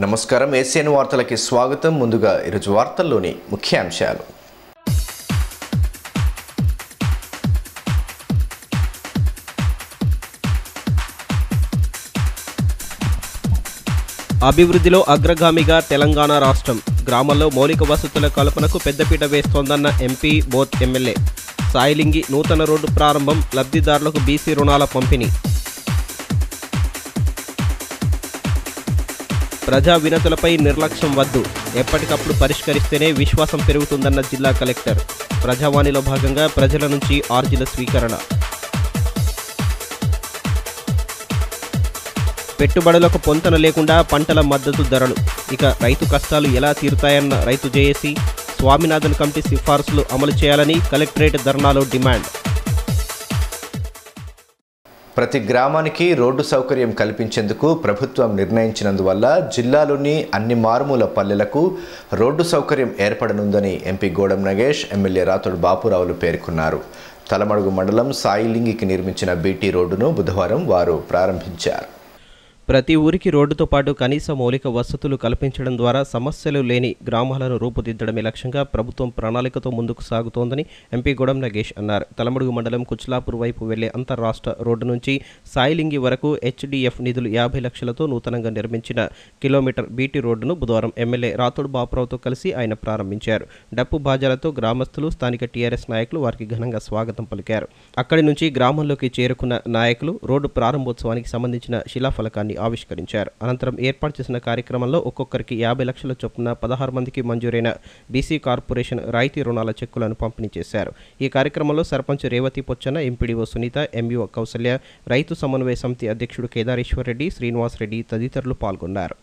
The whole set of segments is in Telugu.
నమస్కారం ఏసియన్ వార్తలకి స్వాగతం. ముందుగా ఈరోజు వార్తల్లోని ముఖ్యాంశాలు. అభివృద్ధిలో అగ్రగామిగా తెలంగాణ రాష్ట్రం. గ్రామాల్లో మౌలిక వసతుల కల్పనకు పెద్దపీట వేస్తోందన్న ఎంపీ బోత్ ఎమ్మెల్యే. సాయిలింగి నూతన రోడ్డు ప్రారంభం, లబ్ధిదారులకు బీసీ రుణాల పంపిణీ. ప్రజా వినతులపై నిర్లక్ష్యం వద్దు, ఎప్పటికప్పుడు పరిష్కరిస్తేనే విశ్వాసం పెరుగుతుందన్న జిల్లా కలెక్టర్. ప్రజావాణిలో భాగంగా ప్రజల నుంచి ఆర్జీల స్వీకరణ. పెట్టుబడులకు పొంతన లేకుండా పంటల మద్దతు ధరలు. ఇక రైతు కష్టాలు ఎలా తీరుతాయన్న రైతు జేఏసీ, స్వామినాథన్ కమిటీ సిఫార్సులు అమలు చేయాలని కలెక్టరేట్ ధర్నాలో డిమాండ్. ప్రతి గ్రామానికి రోడ్డు సౌకర్యం కల్పించేందుకు ప్రభుత్వం నిర్ణయించినందువల్ల జిల్లాలోని అన్ని మారుమూల పల్లెలకు రోడ్డు సౌకర్యం ఏర్పడనుందని ఎంపీ గోడం నగేష్, ఎమ్మెల్యే రాతోడు బాపురావులు పేర్కొన్నారు. తలమడుగు మండలం సాయిలింగికి నిర్మించిన బీటీ రోడ్డును బుధవారం వారు ప్రారంభించారు. ప్రతి ఊరికి రోడ్డుతో పాటు కనీస మౌలిక వసతులు కల్పించడం ద్వారా సమస్యలు లేని గ్రామాలను రూపుదిద్దడమే లక్ష్యంగా ప్రభుత్వం ప్రణాళికతో ముందుకు సాగుతోందని ఎంపీ గోడం నగేష్ అన్నారు. తలమడుగు మండలం కుచ్లాపూర్ వైపు వెళ్లే అంతర్రాష్ట్ర రోడ్డు నుంచి సాయిలింగి వరకు హెచ్డిఎఫ్ నిధులు 50 లక్షలతో నూతనంగా నిర్మించిన కిలోమీటర్ బీటీ రోడ్డును బుధవారం ఎమ్మెల్యే రాతోడు బాపురావుతో కలిసి ఆయన ప్రారంభించారు. డప్పు బాజాలతో గ్రామస్తులు, స్థానిక టీఆర్ఎస్ నాయకులు వారికి ఘనంగా స్వాగతం పలికారు. అక్కడి నుంచి గ్రామంలోకి చేరుకున్న నాయకులు రోడ్డు ప్రారంభోత్సవానికి సంబంధించిన శిలాఫలకాన్ని ఆవిష్కరించారు. అనంతరం ఏర్పాటు చేసిన కార్యక్రమంలో ఒక్కొక్కరికి 50 లక్షల చొప్పున 16 మందికి మంజూరైన బీసీ కార్పొరేషన్ రాయితీ రుణాల చెక్కులను పంపిణీ చేశారు. ఈ కార్యక్రమంలో సర్పంచ్ రేవతి పొచ్చన, ఎంపీడీఓ సునీత, ఎంఈఓ కౌసల్య, రైతు సమన్వయ సమితి అధ్యక్షుడు కేదారేశ్వర్ రెడ్డి, శ్రీనివాస్ రెడ్డి తదితరులు పాల్గొన్నారు.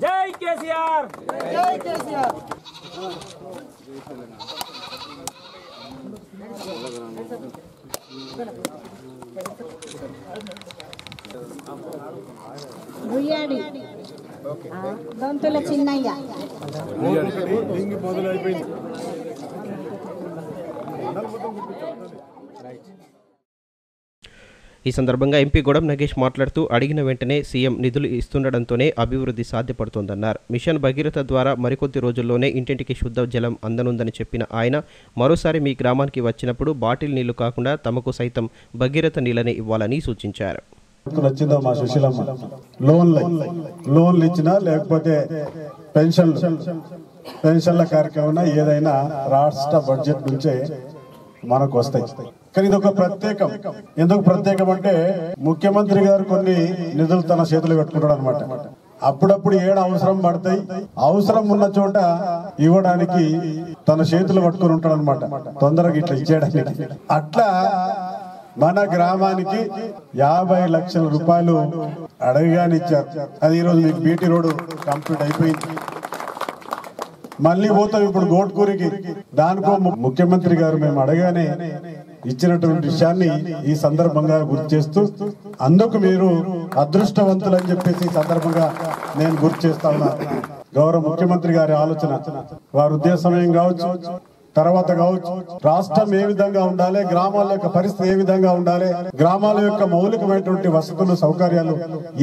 జై కేసీఆర్, జై కేసీఆర్. గుయ్యాడి గొంతుల చిన్నయ్య. ఈ సందర్భంగా ఎంపీ గోడం నగేష్ మాట్లాడుతూ అడిగిన వెంటనే సీఎం నిధులు ఇస్తుండటంతోనే అభివృద్ధి సాధ్యపడుతోందన్నారు. మిషన్ భగీరథ ద్వారా మరికొద్ది రోజుల్లోనే ఇంటింటికి శుద్ధ జలం అందనుందని చెప్పిన ఆయన మరోసారి మీ గ్రామానికి వచ్చినప్పుడు బాటిల్ నీళ్లు కాకుండా తమకు సైతం భగీరథ నీళ్ళనే ఇవ్వాలని సూచించారు. వచ్చిందో మా సుశీలమ్మ లోన్లు ఇచ్చినా లేకపోతే పెన్షన్ల కార్యక్రమం ఏదైనా రాష్ట్ర బడ్జెట్ నుంచే మనకు వస్తాయి. కానీ ఇది ఒక ప్రత్యేకం. ఎందుకు ప్రత్యేకం అంటే ముఖ్యమంత్రి గారు కొన్ని నిధులు తన చేతులు పెట్టుకుంటాడు అనమాట. అప్పుడప్పుడు ఏడు అవసరం పడతాయి, అవసరం ఉన్న చోట ఇవ్వడానికి తన చేతులు పట్టుకుని ఉంటాడు అనమాట, తొందరగా ఇట్లా ఇచ్చేయడానికి. అట్లా మన గ్రామానికి 50 లక్షల రూపాయలు అడగగానే ఇచ్చారు. అది ఈరోజు మీకు బీటీ రోడ్డు కంప్లీట్ అయిపోయింది. మళ్ళీ పోతాం ఇప్పుడు గోట్కూరికి. దానికో ముఖ్యమంత్రి గారు మేము అడగానే ఇచ్చినటువంటి విషయాన్ని ఈ సందర్భంగా గుర్తు చేస్తూ, అందుకు మీరు అదృష్టవంతులు అని చెప్పేసి ఈ సందర్భంగా నేను గుర్తు చేస్తా ఉన్నా. గౌరవ ముఖ్యమంత్రి గారి ఆలోచన, వారి ఉద్దేశ సమయం కావచ్చు, తర్వాత కావచ్చు, రాష్ట్రం ఏ విధంగా ఉండాలి, గ్రామాల యొక్క పరిస్థితి ఏ విధంగా ఉండాలి, గ్రామాల యొక్క మౌలికమైనటువంటి వసతులు, సౌకర్యాలు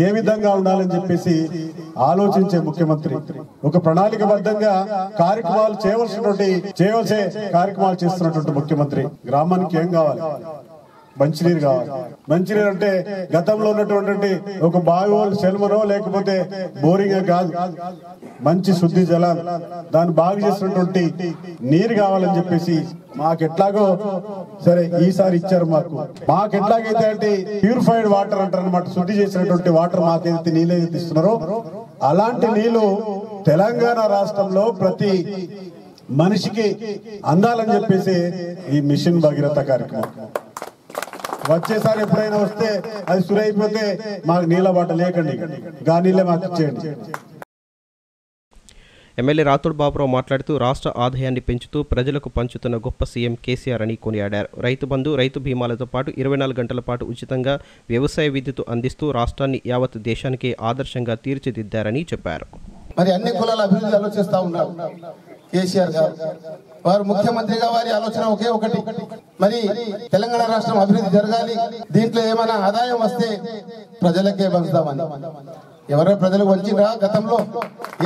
ఏ విధంగా ఉండాలని చెప్పేసి ఆలోచించే ముఖ్యమంత్రి. ఒక ప్రణాళికబద్ధంగా కార్యక్రమాలు చేయవలసే కార్యక్రమాలు చేస్తున్నటువంటి ముఖ్యమంత్రి. గ్రామానికి ఏం కావాలి? మంచినీరు కావాలి. మంచినీరు అంటే గతంలో ఉన్నటువంటి ఒక బావి సెల్మనో లేకపోతే బోరింగ్ కాదు, మంచి శుద్ధి జలాలు, దాన్ని బాగు చేసినటువంటి నీరు కావాలని చెప్పేసి మాకెట్లాగో సరే ఈసారి ఇచ్చారు. మాకెట్లాగైతే అంటే ప్యూరిఫైడ్ వాటర్ అంటారు అనమాట, శుద్ధి చేసినటువంటి వాటర్ మాకైతే నీళ్ళు ఏదైతే ఇస్తున్నారో అలాంటి నీళ్లు తెలంగాణ రాష్ట్రంలో ప్రతి మనిషికి అందాలని చెప్పేసి ఈ మిషన్ భగీరథ కార్యక్రమం. వచ్చేసారి ఎప్పుడైనా వస్తే అది సురైపోతే మాకు నీళ్ళ బాట లేకండి, గా నీళ్ళే మాకు ఇచ్చేయండి. ఎమ్మెల్యే రాతోడు బాపురావు మాట్లాడుతూ రాష్ట్ర ఆదాయాన్ని పెంచుతూ ప్రజలకు పంచుతున్న గొప్ప సీఎం కేసీఆర్ అని కొనియాడారు. రైతు బంధు, రైతు బీమాలతో పాటు 24 గంటల పాటు ఉచితంగా వ్యవసాయ విద్యుత్ అందిస్తూ రాష్ట్రాన్ని యావత్ దేశానికి ఆదర్శంగా తీర్చిదిద్దారని చెప్పారు. మరి అన్ని కులాల అభివృద్ధి ఆలోచిస్తా ఉన్నారు కేసీఆర్ గారు. వారు ముఖ్యమంత్రిగా వారి ఆలోచన ఒకే ఒకటి, మరి తెలంగాణ రాష్ట్రం అభివృద్ధి జరగాలి, దీంట్లో ఏమైనా ఆదాయం వస్తే ప్రజలకే పంచుతామని. ఎవరో ప్రజలకు వచ్చిందా గతంలో?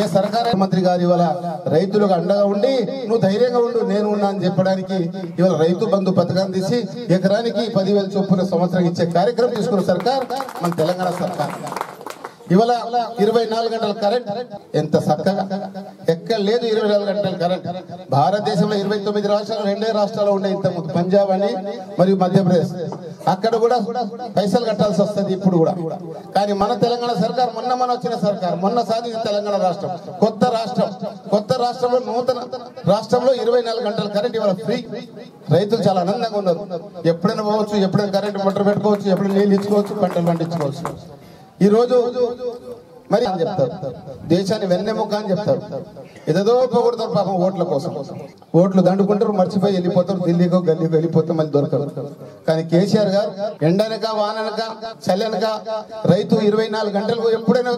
ఏ సర్కారు మంత్రి గారు ఇవాళ రైతులకు అండగా ఉండి నువ్వు ధైర్యంగా ఉండు నేను ఉన్నా అని చెప్పడానికి ఇవాళ రైతు బంధు పథకాన్ని తీసి ఎకరానికి 10,000 చొప్పున సంవత్సరం ఇచ్చే కార్యక్రమం తీసుకున్న సర్కార్ మన తెలంగాణ సర్కార్. ఇవాళ 24 గంటల కరెంట్ ఎంత చక్కగా, ఎక్కడ లేదు 24 గంటల కరెంట్. భారతదేశంలో 29 రాష్ట్రాలు 2 రాష్ట్రాలు ఉండే ఇంతకుముందు, పంజాబ్ అని మరియు మధ్యప్రదేశ్. అక్కడ కూడా పైసలు కట్టాల్సి వస్తుంది ఇప్పుడు కూడా. కానీ మన తెలంగాణ సర్కార్ మొన్న వచ్చిన సర్కార్, మొన్న సాధించిన తెలంగాణ రాష్ట్రం కొత్త రాష్ట్రంలో నూతన రాష్ట్రంలో 24 గంటల కరెంట్ ఇవాళ ఫ్రీ. రైతులు చాలా ఆనందంగా ఉన్నారు. ఎప్పుడైనా పోవచ్చు, ఎప్పుడైనా కరెంట్ మోటార్ పెట్టుకోవచ్చు, ఎప్పుడైనా నీళ్ళు ఇచ్చుకోవచ్చు, పంటలు పండించుకోవచ్చు. ఈ రోజు మరి అని చెప్తారు, దేశాన్ని వెన్నెముక అని చెప్తారు. ఏదేదో పోగొడతారు పాపం ఓట్ల కోసం. ఓట్లు దండుకుంటారు, మర్చిపోయి వెళ్ళిపోతారు, ఢిల్లీకో గల్లీకో వెళ్ళిపోతే మళ్ళీ దొరకరు. కానీ కేసీఆర్ గారు ఎండనక వాననక చల్లనక రైతు 24 గంటలకు ఎప్పుడైనా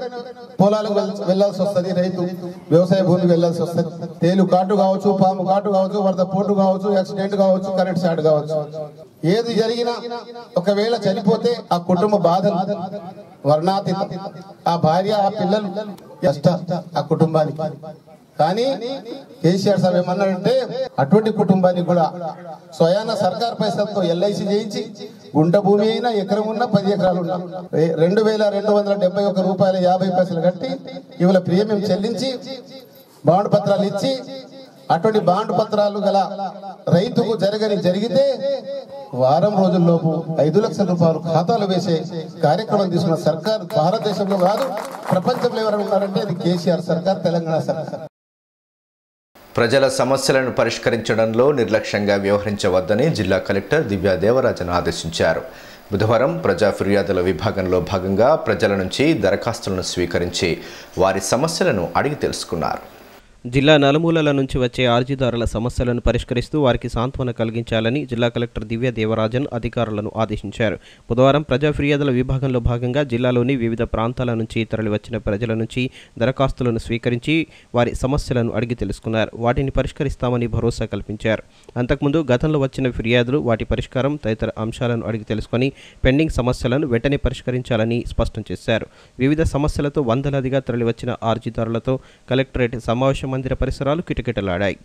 పొలాలకు వెళ్లాల్సి వస్తుంది, రైతు వ్యవసాయ భూమికి వెళ్లాల్సి వస్తుంది. తేలు కాటు కావచ్చు, పాము కాటు కావచ్చు, వరద పోటు కావచ్చు, యాక్సిడెంట్ కావచ్చు, కరెంట్ షాట్ కావచ్చు. ఏది జరిగినా ఒకవేళ చనిపోతే ఆ కుటుంబ బాధలు వర్ణాతీతం. ఆ భార్య, ఆ పిల్లలు కష్ట ఆ కుటుంబానికి. కానీ కేసీఆర్ సార్ ఏమన్నారంటే అటువంటి కుటుంబానికి కూడా స్వయాన సర్కార్ పైసలతో LIC చేయించి గుంట భూమి అయినా ఎకరం ఉన్నా 10 ఎకరాలు ఉన్నా 2,271 రూపాయలు 50 పైసలు కట్టి ఇవాళ ప్రీమియం చెల్లించి బాండ్ పత్రాలు ఇచ్చి, అటువంటి బాండ్ పత్రాలు గల రైతుకు జరిగితే వారం రోజుల్లోపు 5 లక్షల రూపాయలు ఖాతాలు వేసే కార్యక్రమం తీసుకున్న సర్కార్ భారతదేశంలో కాదు ప్రపంచంలో ఎవరైనా ఉన్నారంటే అది కేసీఆర్ సర్కార్, తెలంగాణ సర్కార్. ప్రజల సమస్యలను పరిష్కరించడంలో నిర్లక్ష్యంగా వ్యవహరించవద్దని జిల్లా కలెక్టర్ దివ్యా దేవరాజన్ ఆదేశించారు. బుధవారం ప్రజా ఫిర్యాదుల విభాగంలో భాగంగా ప్రజల నుంచి దరఖాస్తులను స్వీకరించి వారి సమస్యలను అడిగి తెలుసుకున్నారు. జిల్లా నలుమూలల నుంచి వచ్చే అర్జీదారుల సమస్యలను పరిష్కరిస్తూ వారికి సాంత్వన కలిగించాలని జిల్లా కలెక్టర్ దివ్య దేవరాజన్ అధికారులను ఆదేశించారు. బుధవారం ప్రజా ఫిర్యాదుల విభాగంలో భాగంగా జిల్లాలోని వివిధ ప్రాంతాల నుంచి తరలివచ్చిన ప్రజల నుంచి దరఖాస్తులను స్వీకరించి వారి సమస్యలను అడిగి తెలుసుకున్నారు. వాటిని పరిష్కరిస్తామని భరోసా కల్పించారు. అంతకుముందు గతంలో వచ్చిన ఫిర్యాదులు, వాటి పరిష్కారం తదితర అంశాలను అడిగి తెలుసుకొని పెండింగ్ సమస్యలను వెంటనే పరిష్కరించాలని స్పష్టం చేశారు. వివిధ సమస్యలతో వందలాదిగా తరలివచ్చిన అర్జీదారులతో కలెక్టరేట్ సమావేశం మందిర పరిసరాలు కిటకిటలాడాయి.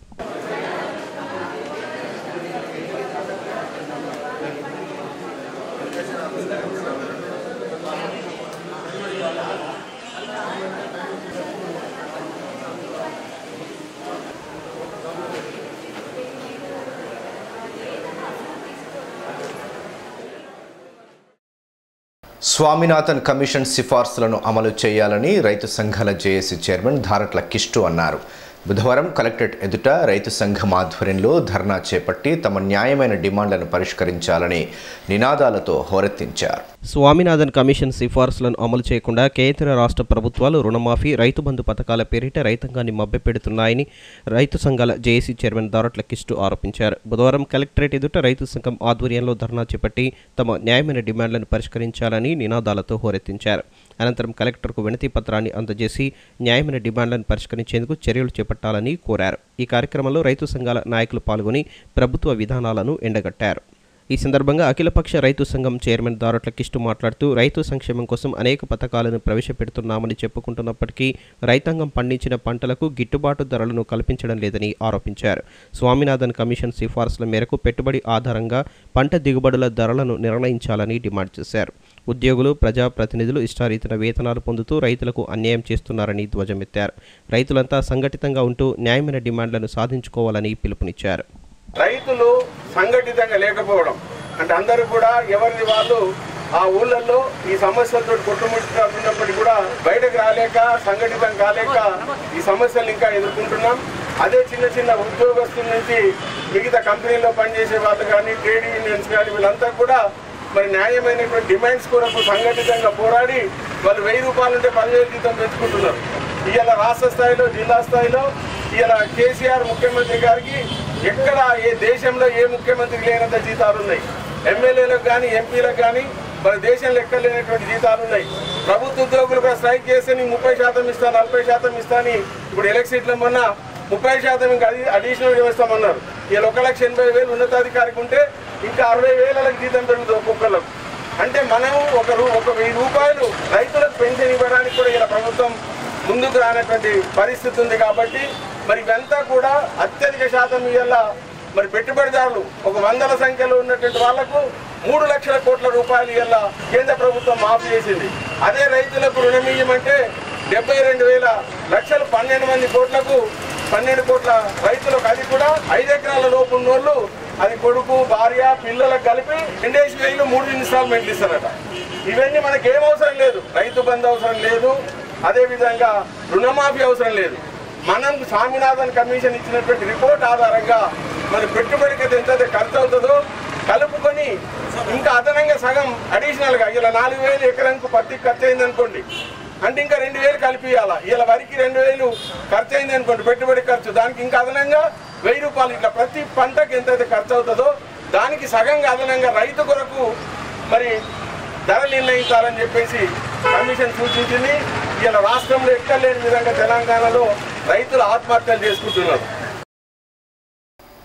స్వామినాథన్ కమిషన్ సిఫార్సులను అమలు చేయాలని రైతు సంఘాల జేఏసీ చైర్మన్ ధారట్ల కిష్టు అన్నారు. బుధవారం కలెక్టరేట్ ఎదుట రైతు సంఘం ఆధ్వర్యంలో ధర్నా చేపట్టి తమ న్యాయమైన డిమాండ్లను పరిష్కరించాలని నినాదాలతో హోరెత్తించారు. స్వామినాథన్ కమిషన్ సిఫార్సులను అమలు చేయకుండా కేంద్ర రాష్ట్ర ప్రభుత్వాలు రుణమాఫీ, రైతు బంధు పథకాల పేరిట రైతాంగాన్ని మభ్యపెడుతున్నాయని రైతు సంఘాల జేఏసీ చైర్మన్ ధారట్ల కిష్టు ఆరోపించారు. బుధవారం కలెక్టరేట్ ఎదుట రైతు సంఘం ఆధ్వర్యంలో ధర్నా చేపట్టి తమ న్యాయమైన డిమాండ్లను పరిష్కరించాలని నినాదాలతో హోరెత్తించారు. అనంతరం కలెక్టర్కు వినతి పత్రాన్ని అందజేసి న్యాయమైన డిమాండ్లను పరిష్కరించేందుకు చర్యలు చేపట్టాలని కోరారు. ఈ కార్యక్రమంలో రైతు సంఘాల నాయకులు పాల్గొని ప్రభుత్వ విధానాలను ఎండగట్టారు. ఈ సందర్భంగా అఖిలపక్ష రైతు సంఘం చైర్మన్ ధారట్ల కిష్టు మాట్లాడుతూ రైతు సంక్షేమం కోసం అనేక పథకాలను ప్రవేశపెడుతున్నామని చెప్పుకుంటున్నప్పటికీ రైతాంగం పండించిన పంటలకు గిట్టుబాటు ధరలను కల్పించడం లేదని ఆరోపించారు. స్వామినాథన్ కమిషన్ సిఫార్సుల మేరకు పెట్టుబడి ఆధారంగా పంట దిగుబడుల ధరలను నిర్ణయించాలని డిమాండ్ చేశారు. ఉద్యోగులు, ప్రజాప్రతినిధులు ఇష్టారీతిన వేతనాలు పొందుతూ రైతులకు అన్యాయం చేస్తున్నారని ధ్వజమెత్తారు. రైతులంతా సంఘటితంగా ఉంటూ న్యాయమైన డిమాండ్లను సాధించుకోవాలని పిలుపునిచ్చారు. రైతులు సంఘటితంగా లేకపోవడం అంటే అందరూ కూడా ఎవరిని వాళ్ళు ఆ ఊళ్ళల్లో ఈ సమస్యలతో కొట్టుముట్టుకున్నప్పటికీ కూడా బయటకు రాలేక, సంఘటితం కాలేక ఈ సమస్యలు ఇంకా ఎదుర్కొంటున్నాం. అదే చిన్న చిన్న ఉద్యోగస్తుల నుంచి మిగతా కంపెనీల్లో పనిచేసే వాళ్ళు కానీ, ట్రేడ్ యూనియన్స్ కానీ వీళ్ళంతా కూడా మరి న్యాయమైనటువంటి డిమాండ్స్ కొరకు సంఘటితంగా పోరాడి వాళ్ళు 1000 రూపాయలు ఉంటే 10,000 జీతం పెంచుకుంటున్నారు. ఇవాళ రాష్ట్ర స్థాయిలో, జిల్లా స్థాయిలో ఇవాళ కేసీఆర్ ముఖ్యమంత్రి గారికి ఎక్కడ ఏ దేశంలో ఏ ముఖ్యమంత్రికి లేనంత జీతాలు ఉన్నాయి. ఎమ్మెల్యేలకు కానీ, ఎంపీలకు కానీ మన దేశంలో ఎక్కడ లేనటువంటి జీతాలు ఉన్నాయి. ప్రభుత్వ ఉద్యోగులు కూడా స్ట్రైక్ చేస్తే 30% ఇస్తా, 40% ఇస్తా అని ఇప్పుడు ఎలక్షన్లో మొన్న 30% ఇంకా అడిషనల్ చేస్తామన్నారు. ఇలా 1,80,000 ఉన్నతాధికారికి ఉంటే ఇంకా 60,000 జీతం పెరుగుతుంది ఒక్కొక్కళ్ళకు. అంటే మనం ఒక 1,000 రూపాయలు రైతులకు పెన్షన్ ఇవ్వడానికి కూడా ఇలా ప్రభుత్వం ముందుకు రానటువంటి పరిస్థితి ఉంది. కాబట్టి మరి ఇవంతా కూడా అత్యధిక శాతం ఇవాళ మరి పెట్టుబడిదారులు ఒక వందల సంఖ్యలో ఉన్నటువంటి వాళ్లకు 3 లక్షల కోట్ల రూపాయలు ఇవాళ కేంద్ర ప్రభుత్వం మాఫీ చేసింది. అదే రైతులకు రుణం ఇవ్వమంటే 72,000 లక్షలు 12 కోట్ల రైతులకు, అది కూడా 5 ఎకరాల లోపు ఉన్నోళ్ళు, అది కొడుకు భార్య పిల్లలకు కలిపి 2,000 3 ఇన్స్టాల్మెంట్లు ఇస్తారట. ఇవన్నీ మనకి ఏం అవసరం లేదు, రైతు బంధు అవసరం లేదు, అదేవిధంగా రుణమాఫీ అవసరం లేదు. మనం స్వామినాథన్ కమిషన్ ఇచ్చినటువంటి రిపోర్ట్ ఆధారంగా మన పెట్టుబడికి ఎంత ఖర్చు అవుతుందో కలుపుకొని ఇంకా అదనంగా సగం అడిషనల్గా ఇలా 4,000 ఎకరానికి పత్తి ఖర్చు అయింది అనుకోండి, అంటే ఇంకా 2,000 కలిపియాలా. ఇలా వరికి 2,000 ఖర్చు అయింది అనుకోండి పెట్టుబడి ఖర్చు, దానికి ఇంకా అదనంగా 1,000 రూపాయలు. ఇట్లా ప్రతి పంటకి ఎంతైతే ఖర్చు అవుతుందో దానికి సగంగా అదనంగా రైతు కొరకు మరి ధర నిర్ణయించాలని చెప్పేసి కమిషన్ సూచించింది. ఇలా రాష్ట్రంలో ఎక్కడ లేని విధంగా తెలంగాణలో రైతులు ఆత్మహత్యలు చేసుకుంటున్నారు.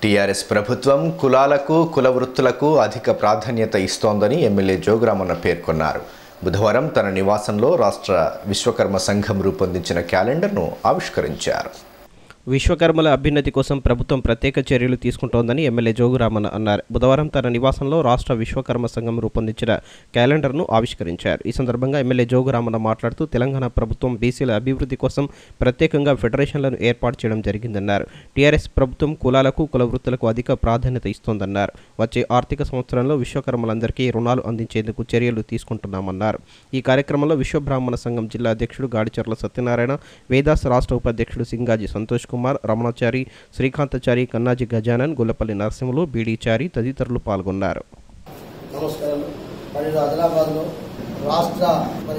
టీఆర్ఎస్ ప్రభుత్వం కులాలకు కుల వృత్తులకు అధిక ప్రాధాన్యత ఇస్తోందని ఎమ్మెల్యే జోగురామన్న పేర్కొన్నారు. బుధవారం తన నివాసంలో రాష్ట్ర విశ్వకర్మ సంఘం రూపొందించిన క్యాలెండర్ను ఆవిష్కరించారు. విశ్వకర్మల అభ్యున్నతి కోసం ప్రభుత్వం ప్రత్యేక చర్యలు తీసుకుంటోందని ఎమ్మెల్యే జోగురామన్న అన్నారు. బుధవారం తన నివాసంలో రాష్ట్ర విశ్వకర్మ సంఘం రూపొందించిన క్యాలెండర్ను ఆవిష్కరించారు. ఈ సందర్భంగా ఎమ్మెల్యే జోగురామన్న మాట్లాడుతూ తెలంగాణ ప్రభుత్వం బీసీల అభివృద్ధి కోసం ప్రత్యేకంగా ఫెడరేషన్లను ఏర్పాటు చేయడం జరిగిందన్నారు. టీఆర్ఎస్ ప్రభుత్వం కులాలకు కుల వృత్తులకు అధిక ప్రాధాన్యత ఇస్తోందన్నారు. వచ్చే ఆర్థిక సంవత్సరంలో విశ్వకర్మలందరికీ రుణాలు అందించేందుకు చర్యలు తీసుకుంటున్నామన్నారు. ఈ కార్యక్రమంలో విశ్వబ్రాహ్మణ సంఘం జిల్లా అధ్యక్షుడు గాడిచర్ల సత్యనారాయణ, వేదాస్ రాష్ట్ర ఉపాధ్యక్షుడు సింగాజీ సంతోష్ కుమార్, రమణాచారి, శ్రీకాంతచారి, కన్నాజీ గజానన్, గుల్లపల్లి నరసింహులు, బీడీచారి తదితరులు పాల్గొన్నారు. నమస్కారం. మరి ఆదిలాబాద్లో రాష్ట్ర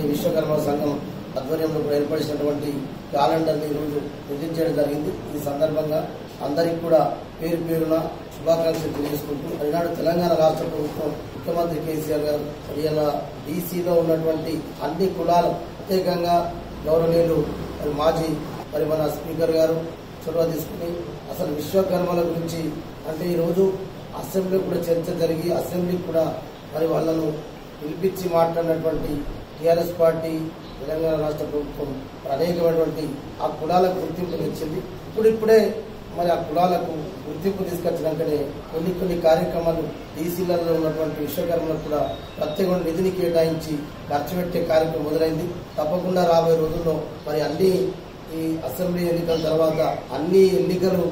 విశ్వకర్మ సంఘం ఆధ్వర్యంలో ఏర్పడినటువంటి క్యాలెండర్ని ఈరోజు ముద్రించడం జరిగింది. ఈ సందర్భంగా అందరికీ కూడా పేరు పేరున శుభాకాంక్షలు తెలియజేసుకుంటూ ఈనాడు తెలంగాణ రాష్ట్ర ప్రభుత్వం ముఖ్యమంత్రి కేసీఆర్ గారు ఇలా డీసీలో ఉన్నటువంటి అన్ని కులాలు ప్రత్యేకంగా గౌరవనీయులు మాజీ మన స్పీకర్ గారు చొరవ తీసుకుని అసలు విశ్వకర్మల గురించి అంటే ఈరోజు అసెంబ్లీ కూడా చర్చ జరిగి అసెంబ్లీ కూడా వాళ్ళను పిలిపించి మాట్లాడినటువంటి టీఆర్ఎస్ పార్టీ తెలంగాణ రాష్ట్ర ప్రభుత్వం అనేకమైనటువంటి ఆ కులాలకు గుర్తింపు తెచ్చింది. ఇప్పుడిప్పుడే ఆ కులాలకు గుర్తింపు తీసుకొచ్చినాకనే కొన్ని కార్యక్రమాలు డీసీలలో ఉన్నటువంటి విశ్వకర్మలకు కూడా ప్రత్యేక నిధిని కేటాయించి ఖర్చు పెట్టే కార్యక్రమం మొదలైంది. తప్పకుండా రాబోయే రోజుల్లో అన్ని ఈ అసెంబ్లీ ఎన్నికల తర్వాత అన్ని ఎన్నికలు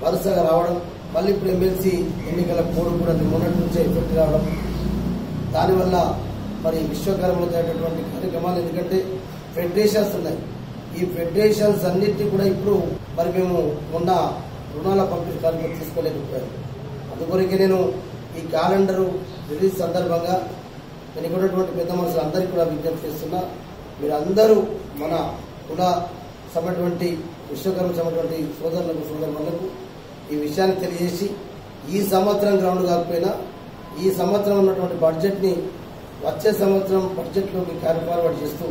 వరుసగా రావడం, మళ్ళీ ఇప్పుడు ఎమ్మెల్సీ ఎన్నికల కోడ్ కూడా మొన్నటి నుంచే ఎఫెక్ట్ రావడం, దానివల్ల విశ్వకర్మలు అయినటువంటి కార్యక్రమాలు, ఎందుకంటే ఫెడరేషన్స్ ఉన్నాయి. ఈ ఫెడరేషన్స్ అన్నింటినీ కూడా ఇప్పుడు మేము మొన్న రుణాల పంపిణీ కార్యక్రమం తీసుకోలేకపోయాను. అందుకొరకే నేను ఈ క్యాలెండరు రిలీజ్ సందర్భంగా నేను ఉన్నటువంటి పెద్ద మనుషులు అందరికీ కూడా విజ్ఞప్తి చేస్తున్నా, మీరందరూ మన కుల సమటువంటి విశ్వకర్మ సమటువంటి సోదరులకు ఈ విషయాన్ని తెలియజేసి ఈ సంవత్సరం గ్రౌండ్ కాకపోయినా ఈ సంవత్సరం ఉన్నటువంటి బడ్జెట్ని వచ్చే సంవత్సరం బడ్జెట్లోకి క్యారీ ఫార్వర్డ్ చేస్తూ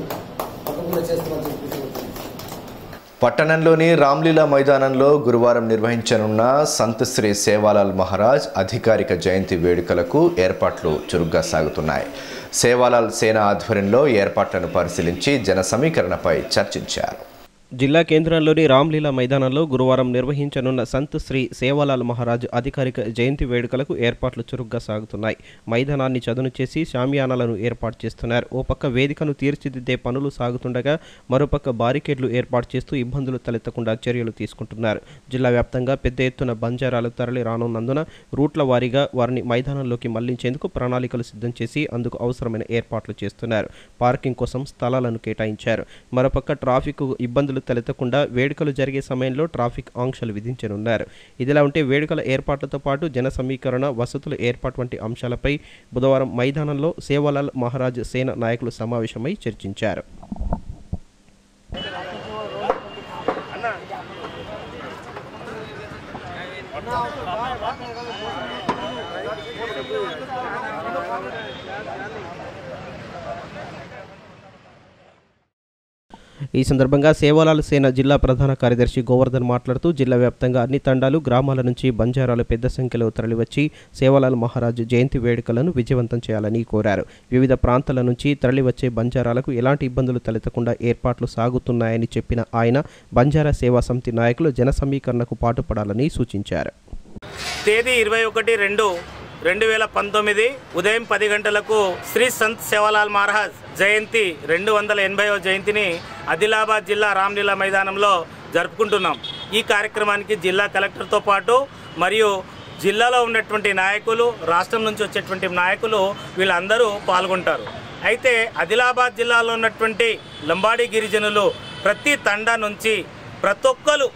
తప్పకుండా చేస్తామని చెప్పి పట్టణంలోని రామ్లీలా మైదానంలో గురువారం నిర్వహించనున్న సంత్ శ్రీ సేవాలాల్ మహారాజ్ అధికారిక జయంతి వేడుకలకు ఏర్పాట్లు చురుగ్గా సాగుతున్నాయి. సేవాలాల్ సేన ఆధ్వర్యంలో ఏర్పాట్లను పరిశీలించి జన సమీకరణపై చర్చించారు. జిల్లా కేంద్రంలోని రామ్లీలా మైదానంలో గురువారం నిర్వహించనున్న సంత్ శ్రీ సేవాలాల్ మహారాజ్ అధికారిక జయంతి వేడుకలకు ఏర్పాట్లు చురుగ్గా సాగుతున్నాయి. మైదానాన్ని చదును చేసి షామియానాలను ఏర్పాటు చేస్తున్నారు. ఓ పక్క వేదికను తీర్చిదిద్దే పనులు సాగుతుండగా మరోపక్క బారికేడ్లు ఏర్పాటు చేస్తూ ఇబ్బందులు తలెత్తకుండా చర్యలు తీసుకుంటున్నారు. జిల్లా వ్యాప్తంగా పెద్ద ఎత్తున బంజారాలు తరలి రానున్నందున రూట్ల వారీగా వారిని మైదానంలోకి మళ్లించేందుకు ప్రణాళికలు సిద్ధం చేసి అందుకు అవసరమైన ఏర్పాట్లు చేస్తున్నారు. పార్కింగ్ కోసం స్థలాలను కేటాయించారు. మరోపక్క ట్రాఫిక్ ఇబ్బందులు తలెత్తకుండా వేడుకలు జరిగే సమయంలో ట్రాఫిక్ ఆంక్షలు విధించనున్నారు. ఇదిలా ఉంటే వేడుకల ఏర్పాట్లతో పాటు జన సమీకరణ, వసతుల ఏర్పాటు వంటి అంశాలపై బుధవారం మైదానంలో సేవాలాల్ మహారాజ్ సేన నాయకులు సమావేశమై చర్చించారు. ఈ సందర్భంగా సేవాలాల్ సేన జిల్లా ప్రధాన కార్యదర్శి గోవర్ధన్ మాట్లాడుతూ జిల్లా వ్యాప్తంగా అన్ని తండాలు గ్రామాల నుంచి బంజారాలు పెద్ద సంఖ్యలో తరలివచ్చి సేవాలాల్ మహారాజ్ జయంతి వేడుకలను విజయవంతం చేయాలని కోరారు. వివిధ ప్రాంతాల నుంచి తరలివచ్చే బంజారాలకు ఎలాంటి ఇబ్బందులు తలెత్తకుండా ఏర్పాట్లు సాగుతున్నాయని చెప్పిన ఆయన బంజారా సేవా సమితి నాయకులు జన సమీకరణకు పాటుపడాలని సూచించారు. తేదీ 21-2-2019 ఉదయం 10 గంటలకు శ్రీ సంత్ సేవాలాల్ మహారాజ్ జయంతి 280వ జయంతిని ఆదిలాబాద్ జిల్లా రామ్లీలా మైదానంలో జరుపుకుంటున్నాం. ఈ కార్యక్రమానికి జిల్లా కలెక్టర్తో పాటు మరియు జిల్లాలో ఉన్నటువంటి నాయకులు, రాష్ట్రం నుంచి వచ్చేటువంటి నాయకులు వీళ్ళందరూ పాల్గొంటారు. అయితే ఆదిలాబాద్ జిల్లాలో ఉన్నటువంటి లంబాడీ గిరిజనులు ప్రతి తండా నుంచి ప్రతి ఒక్కరు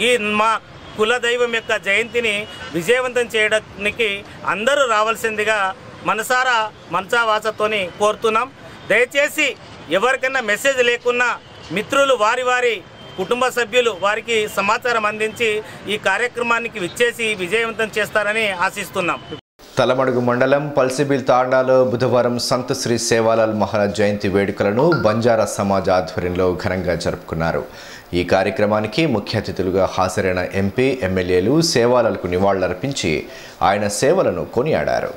ఈ మా కులదైవం యొక్క జయంతిని విజయవంతం చేయడానికి అందరూ రావాల్సిందిగా మనసారా మనసావాసతోని కోరుతున్నాం. దయచేసి ఎవరికైనా మెసేజ్ లేకున్నా మిత్రులు వారి కుటుంబ సభ్యులు వారికి సమాచారం అందించి ఈ కార్యక్రమానికి విచ్చేసి విజయవంతం చేస్తారని ఆశిస్తున్నాం. తలమడుగు మండలం పల్సిబిల్ తాండాలో బుధవారం సంత్ శ్రీ సేవాలాల్ మహారాజ్ జయంతి వేడుకలను బంజారా సమాజ్ ఆధ్వర్యంలో ఘనంగా జరుపుకున్నారు. ఈ కార్యక్రమానికి ముఖ్య అతిథులుగా హాజరైన ఎంపీ, ఎమ్మెల్యేలు సేవాలాల్కు నివాళులర్పించి ఆయన సేవలను కొనియాడారు.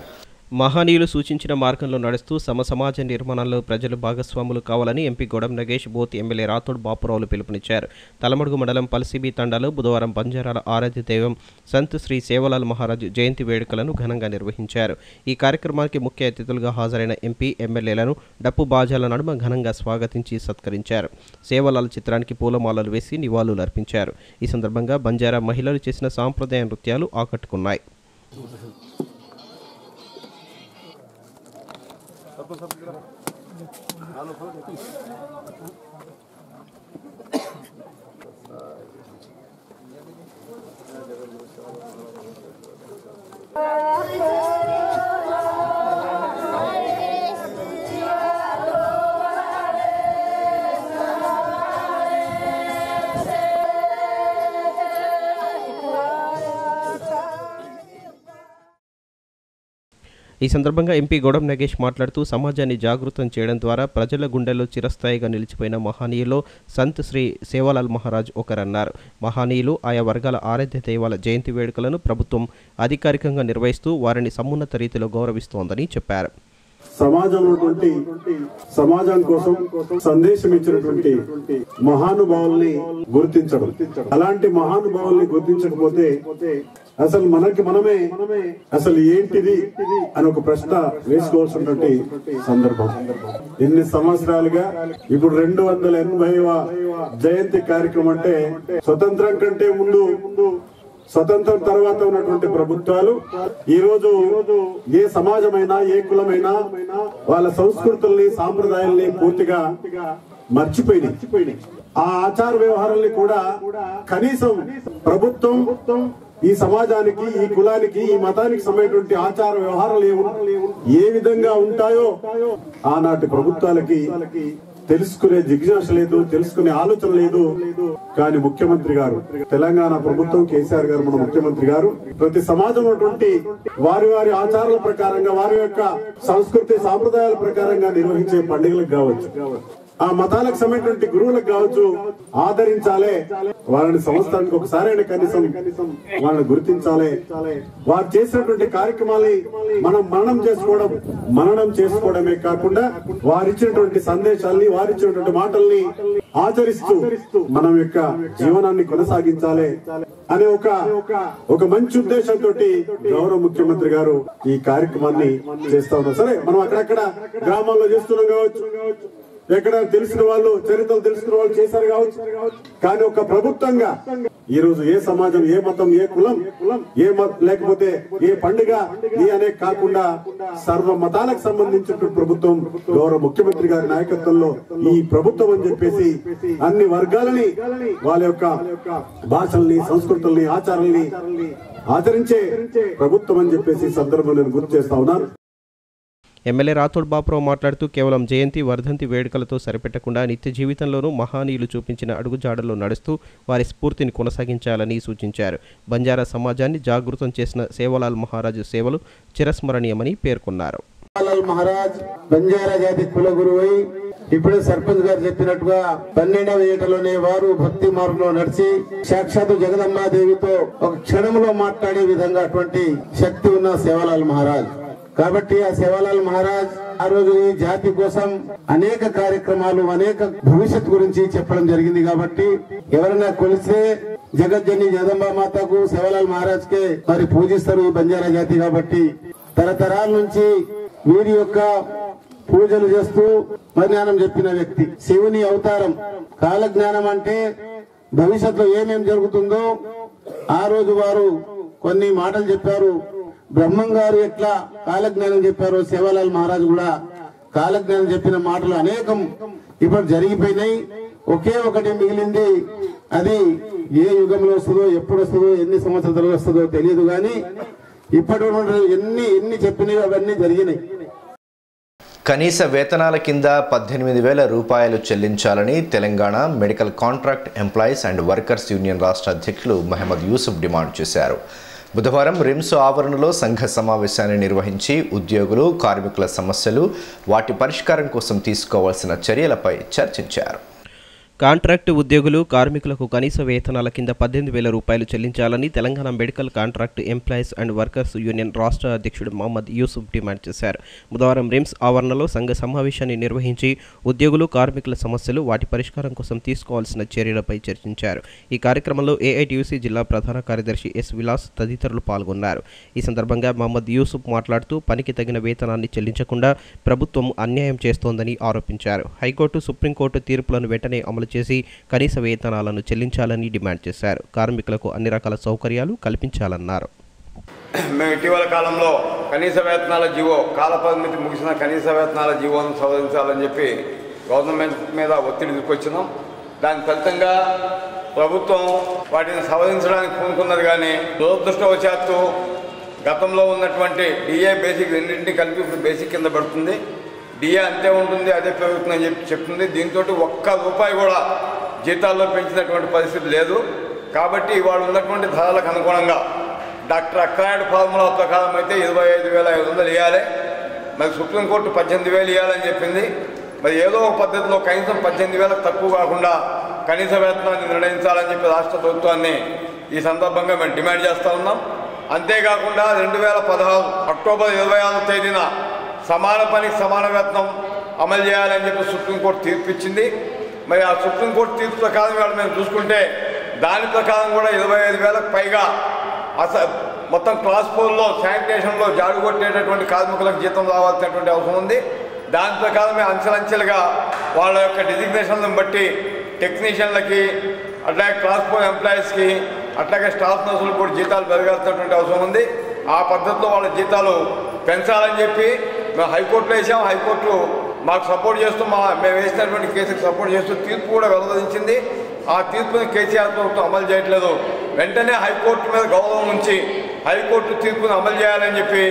మహనీయులు సూచించిన మార్గంలో నడుస్తూ సమాజ నిర్మాణంలో ప్రజలు భాగస్వాములు కావాలని ఎంపీ గోడం నగేష్, బోత్ ఎమ్మెల్యే రాథోడ్ బాపురావులు పిలుపునిచ్చారు. తలమడుగు మండలం పల్సిబి తండాలో బుధవారం బంజారాల ఆరాధ్య దైవం సంత్ శ్రీ సేవాలాల్ మహారాజ్ జయంతి వేడుకలను ఘనంగా నిర్వహించారు. ఈ కార్యక్రమానికి ముఖ్య అతిథులుగా హాజరైన ఎంపీ, ఎమ్మెల్యేలను డప్పు బాజాల నడుమ ఘనంగా స్వాగతించి సత్కరించారు. సేవాలాల్ చిత్రానికి పూలమాలలు వేసి నివాళులు అర్పించారు. ఈ సందర్భంగా బంజారా మహిళలు చేసిన సాంప్రదాయ నృత్యాలు ఆకట్టుకున్నాయి. ఈ సందర్భంగా ఎంపీ గోడం నగేష్ మాట్లాడుతూ సమాజాన్ని జాగృతం చేయడం ద్వారా ప్రజల గుండెల్లో చిరస్థాయిగా నిలిచిపోయిన మహనీయుల్లో సంత్ శ్రీ సేవాలాల్ మహారాజ్ ఒకరన్నారు. మహనీయులు ఆయా వర్గాల ఆరాధ్య దైవాల జయంతి వేడుకలను ప్రభుత్వం అధికారికంగా నిర్వహిస్తూ వారిని సమున్నత రీతిలో గౌరవిస్తోందని చెప్పారు. సమాజం కోసం సందేశం ఇచ్చినటువంటి మహానుభావుల్ని గుర్తించడం, అలాంటి మహానుభావుల్ని గుర్తించకపోతే అసలు మనమే అసలు ఏంటిది అని ఒక ప్రశ్న వేసుకోవాల్సినటువంటి సందర్భం. ఎన్ని సంవత్సరాలుగా ఇప్పుడు 280వ జయంతి కార్యక్రమం అంటే స్వతంత్రం కంటే ముందు, స్వతంత్రం తర్వాత ఉన్నటువంటి ప్రభుత్వాలు ఈ రోజు ఏ సమాజమైనా, ఏ కులమైనా వాళ్ళ సంస్కృతుల్ని, సాంప్రదాయాల్ని పూర్తిగా మర్చిపోయినాయి. ఆ ఆచార వ్యవహారాల్ని కూడా కనీసం ప్రభుత్వం ఈ సమాజానికి, ఈ కులానికి, ఈ మతానికి సంబంధించినటువంటి ఆచార వ్యవహారాలు ఏ విధంగా ఉంటాయో ఆనాటి ప్రభుత్వాలకి తెలుసుకునే జిజ్ఞాస లేదు, తెలుసుకునే ఆలోచన లేదు. కానీ ముఖ్యమంత్రి గారు, తెలంగాణ ప్రభుత్వం, కేసీఆర్ గారు, మన ముఖ్యమంత్రి గారు ప్రతి సమాజం ఉన్నటువంటి వారి ఆచారాల ప్రకారంగా, వారి యొక్క సంస్కృతి సాంప్రదాయాల ప్రకారంగా నిర్వహించే పండుగలకు కావచ్చు, ఆ మతాలకు సంబంధించినటువంటి గురువులకు కావచ్చు, ఆదరించాలి. వాళ్ళని సంవత్సరానికి ఒకసారి కనీసం వాళ్ళని గుర్తించాలి. వారు చేసినటువంటి కార్యక్రమాలని మనం మననం చేసుకోవడమే కాకుండా వారిచ్చినటువంటి సందేశాలని, వారిచ్చినటువంటి మాటల్ని ఆచరిస్తూ మనం యొక్క జీవనాన్ని కొనసాగించాలి అనే ఒక మంచి ఉద్దేశంతో గౌరవ ముఖ్యమంత్రి గారు ఈ కార్యక్రమాన్ని చేస్తా ఉన్నారు. సరే, మనం అక్కడక్కడ గ్రామాల్లో చేస్తున్నాం కావచ్చు, ఎక్కడ తెలిసిన వాళ్ళు, చరిత్రలు తెలిసిన వాళ్ళు చేశారు కావచ్చు. కానీ ఒక ప్రభుత్వంగా ఈ రోజు ఏ సమాజం, ఏ మతం, ఏ కులం, లేకపోతే ఏ పండుగ అనే కాకుండా సర్వ మతాలకు సంబంధించిన ప్రభుత్వం గౌరవ ముఖ్యమంత్రి గారి నాయకత్వంలో ఈ ప్రభుత్వం అని చెప్పేసి అన్ని వర్గాలని, వాళ్ళ యొక్క భాషల్ని, సంస్కృతుల్ని, ఆచారాల్ని ఆచరించే ప్రభుత్వం అని చెప్పేసి సందర్భంలో నేను గుర్తు చేస్తా ఉన్నాను. ఎమ్మెల్యే రాథోడ్ బాపురావు మాట్లాడుతూ కేవలం జయంతి, వర్ధంతి వేడుకలతో సరిపెట్టకుండా నిత్య జీవితంలోనూ మహనీయులు చూపించిన అడుగుజాడల్లో నడుస్తూ వారి స్ఫూర్తిని కొనసాగించాలని సూచించారు. బంజారా సమాజాన్ని జాగృతం చేసిన సేవాలాల్ మహారాజ్ సేవలు చిరస్మరణీయమని పేర్కొన్నారు. మహారాజ్ బంజారా జాతి కుల గురువై ఇప్పుడే సర్పంచ్ గారు చెప్పినట్టుగా 12వ ఏటలోనే వారు భక్తి మార్గంలో నడిచి సాక్షాత్ జగదంబాదేవితో ఒక క్షణంలో మాట్లాడే విధంగా అటువంటి శక్తి ఉన్న సేవాలాల్ మహారాజ్. కాబట్టి ఆ సేవాలాల్ మహారాజ్ ఆ రోజు ఈ జాతి కోసం అనేక కార్యక్రమాలు, అనేక భవిష్యత్తు గురించి చెప్పడం జరిగింది. కాబట్టి ఎవరైనా కొలిస్తే జగజ్జని జగదంబా మాతకు సేవాలాల్ మహారాజ్ కే మరి పూజిస్తారు ఈ బంజారా జాతి. కాబట్టి తరతరాల నుంచి వీరి యొక్క పూజలు చేస్తూ పరిజ్ఞానం చెప్పిన వ్యక్తి, శివుని అవతారం. కాలజ్ఞానం అంటే భవిష్యత్తులో ఏమేం జరుగుతుందో ఆ రోజు వారు కొన్ని మాటలు చెప్పారు. బ్రహ్మం గారు ఎట్లా కాలజ్ఞానం చెప్పారో సేవాలాల్ మహారాజ్ కూడా కాలజ్ఞానం చెప్పిన మాటలు అనేకం ఇప్పుడు జరిగిపోయినాయి. ఒకే ఒకటి మిగిలింది. అది ఏ యుగంలో వస్తుందో, ఎప్పుడు వస్తుందో, ఎన్ని సంవత్సరాలు వస్తుందో తెలియదు. కానీ ఇప్పటి ఎన్ని చెప్పినవి అవన్నీ జరిగినాయి. కనీస వేతనాల కింద 18,000 రూపాయలు చెల్లించాలని Telangana medical contract employees and workers union రాష్ట్ర అధ్యక్షులు మహమ్మద్ యూసుఫ్ డిమాండ్ చేశారు. బుధవారం రిమ్స్ ఆవరణలో సంఘ సమావేశాన్ని నిర్వహించి ఉద్యోగులు, కార్మికుల సమస్యలు, వాటి పరిష్కారం కోసం తీసుకోవాల్సిన చర్యలపై చర్చించారు. కాంట్రాక్టు ఉద్యోగులు, కార్మికులకు కనీస వేతనాల కింద 18,000 రూపాయలు చెల్లించాలని Telangana medical contract employees and workers union రాష్ట్ర అధ్యక్షుడు మహమ్మద్ యూసుఫ్ డిమాండ్ చేశారు. బుధవారం రిమ్స్ ఆవరణలో సంఘ సమావేశాన్ని నిర్వహించి ఉద్యోగులు, కార్మికుల సమస్యలు, వాటి పరిష్కారం కోసం తీసుకోవాల్సిన చర్యలపై చర్చించారు. ఈ కార్యక్రమంలో ఏఐటీయూసీ జిల్లా ప్రధాన కార్యదర్శి ఎస్ విలాస్ తదితరులు పాల్గొన్నారు. ఈ సందర్భంగా మహమ్మద్ యూసుఫ్ మాట్లాడుతూ పనికి తగిన వేతనాన్ని చెల్లించకుండా ప్రభుత్వం అన్యాయం చేస్తోందని ఆరోపించారు. హైకోర్టు, సుప్రీంకోర్టు తీర్పులను వెంటనే అమలు చేసి కనీస వేతనాలను చెల్లించాలని డిమాండ్ చేశారు. కార్మికులకు అన్ని రకాల సౌకర్యాలు కల్పించాలన్నారు. మేము ఇటీవల కాలంలో కనీస వేతనాల జీవో, కాలపరిమితి ముగిసిన కనీస వేతనాల జీవోను సవరించాలని చెప్పి గవర్నమెంట్ మీద ఒత్తిడి తీసుకొచ్చినాం. దాని ఫలితంగా ప్రభుత్వం వాటిని సవరించడానికి పూనుకున్నది. కానీ దురదృష్టవశాత్తు గతంలో ఉన్నటువంటి డిఏ బేసిక్ రెండింటినీ కలిపి ఇప్పుడు బేసిక్ కింద పడుతుంది. డిఏ అంతే ఉంటుంది, అదే పెరుగుతుందని చెప్పి చెప్తుంది. దీంతో ఒక్క రూపాయి కూడా జీతాల్లో పెంచినటువంటి పరిస్థితి లేదు. కాబట్టి ఇవాళ ఉన్నటువంటి ధరలకు అనుగుణంగా డాక్టర్ అక్రాయిడ్ ఫార్ములా ప్రకారం అయితే 25,500 ఇవ్వాలి. మరి సుప్రీంకోర్టు 18,000 ఇవ్వాలని చెప్పింది. మరి ఏదో ఒక పద్ధతిలో కనీసం 18,000 తక్కువ కాకుండా కనీస వేతనాన్ని నిర్ణయించాలని చెప్పి రాష్ట్ర ప్రభుత్వాన్ని ఈ సందర్భంగా మేము డిమాండ్ చేస్తూ ఉన్నాం. అంతేకాకుండా 2016 అక్టోబర్ 26వ తేదీన సమాన పనికి సమాన వేతనం అమలు చేయాలని చెప్పి సుప్రీంకోర్టు తీర్పు ఇచ్చింది. మరి ఆ సుప్రీంకోర్టు తీర్పు ప్రకారం ఇవాళ మేము చూసుకుంటే దాని ప్రకారం కూడా 25,000కు పైగా మొత్తం క్లాస్ 4లో శానిటేషన్లో జాడు కొట్టేటటువంటి కార్మికులకు జీతం రావాల్సినటువంటి అవసరం ఉంది. దాని ప్రకారమే అంచెలంచెలుగా వాళ్ళ యొక్క డిజిగ్నేషన్లను బట్టి టెక్నీషియన్లకి, అట్లాగే క్లాస్ 4 ఎంప్లాయీస్కి, అట్లాగే స్టాఫ్ నర్సులకు కూడా జీతాలు పెరగాల్సినటువంటి అవసరం ఉంది. ఆ పద్ధతిలో వాళ్ళ జీతాలు పెంచాలని చెప్పి మేము హైకోర్టులో వేసాం. హైకోర్టు మాకు సపోర్ట్ చేస్తూ మేము వేసినటువంటి కేసుకు సపోర్ట్ చేస్తూ తీర్పు కూడా వెల్లడించింది. ఆ తీర్పుని కేసీఆర్ ప్రభుత్వం అమలు చేయట్లేదు. వెంటనే హైకోర్టు మీద గౌరవం ఉంచి హైకోర్టు తీర్పును అమలు చేయాలని చెప్పి,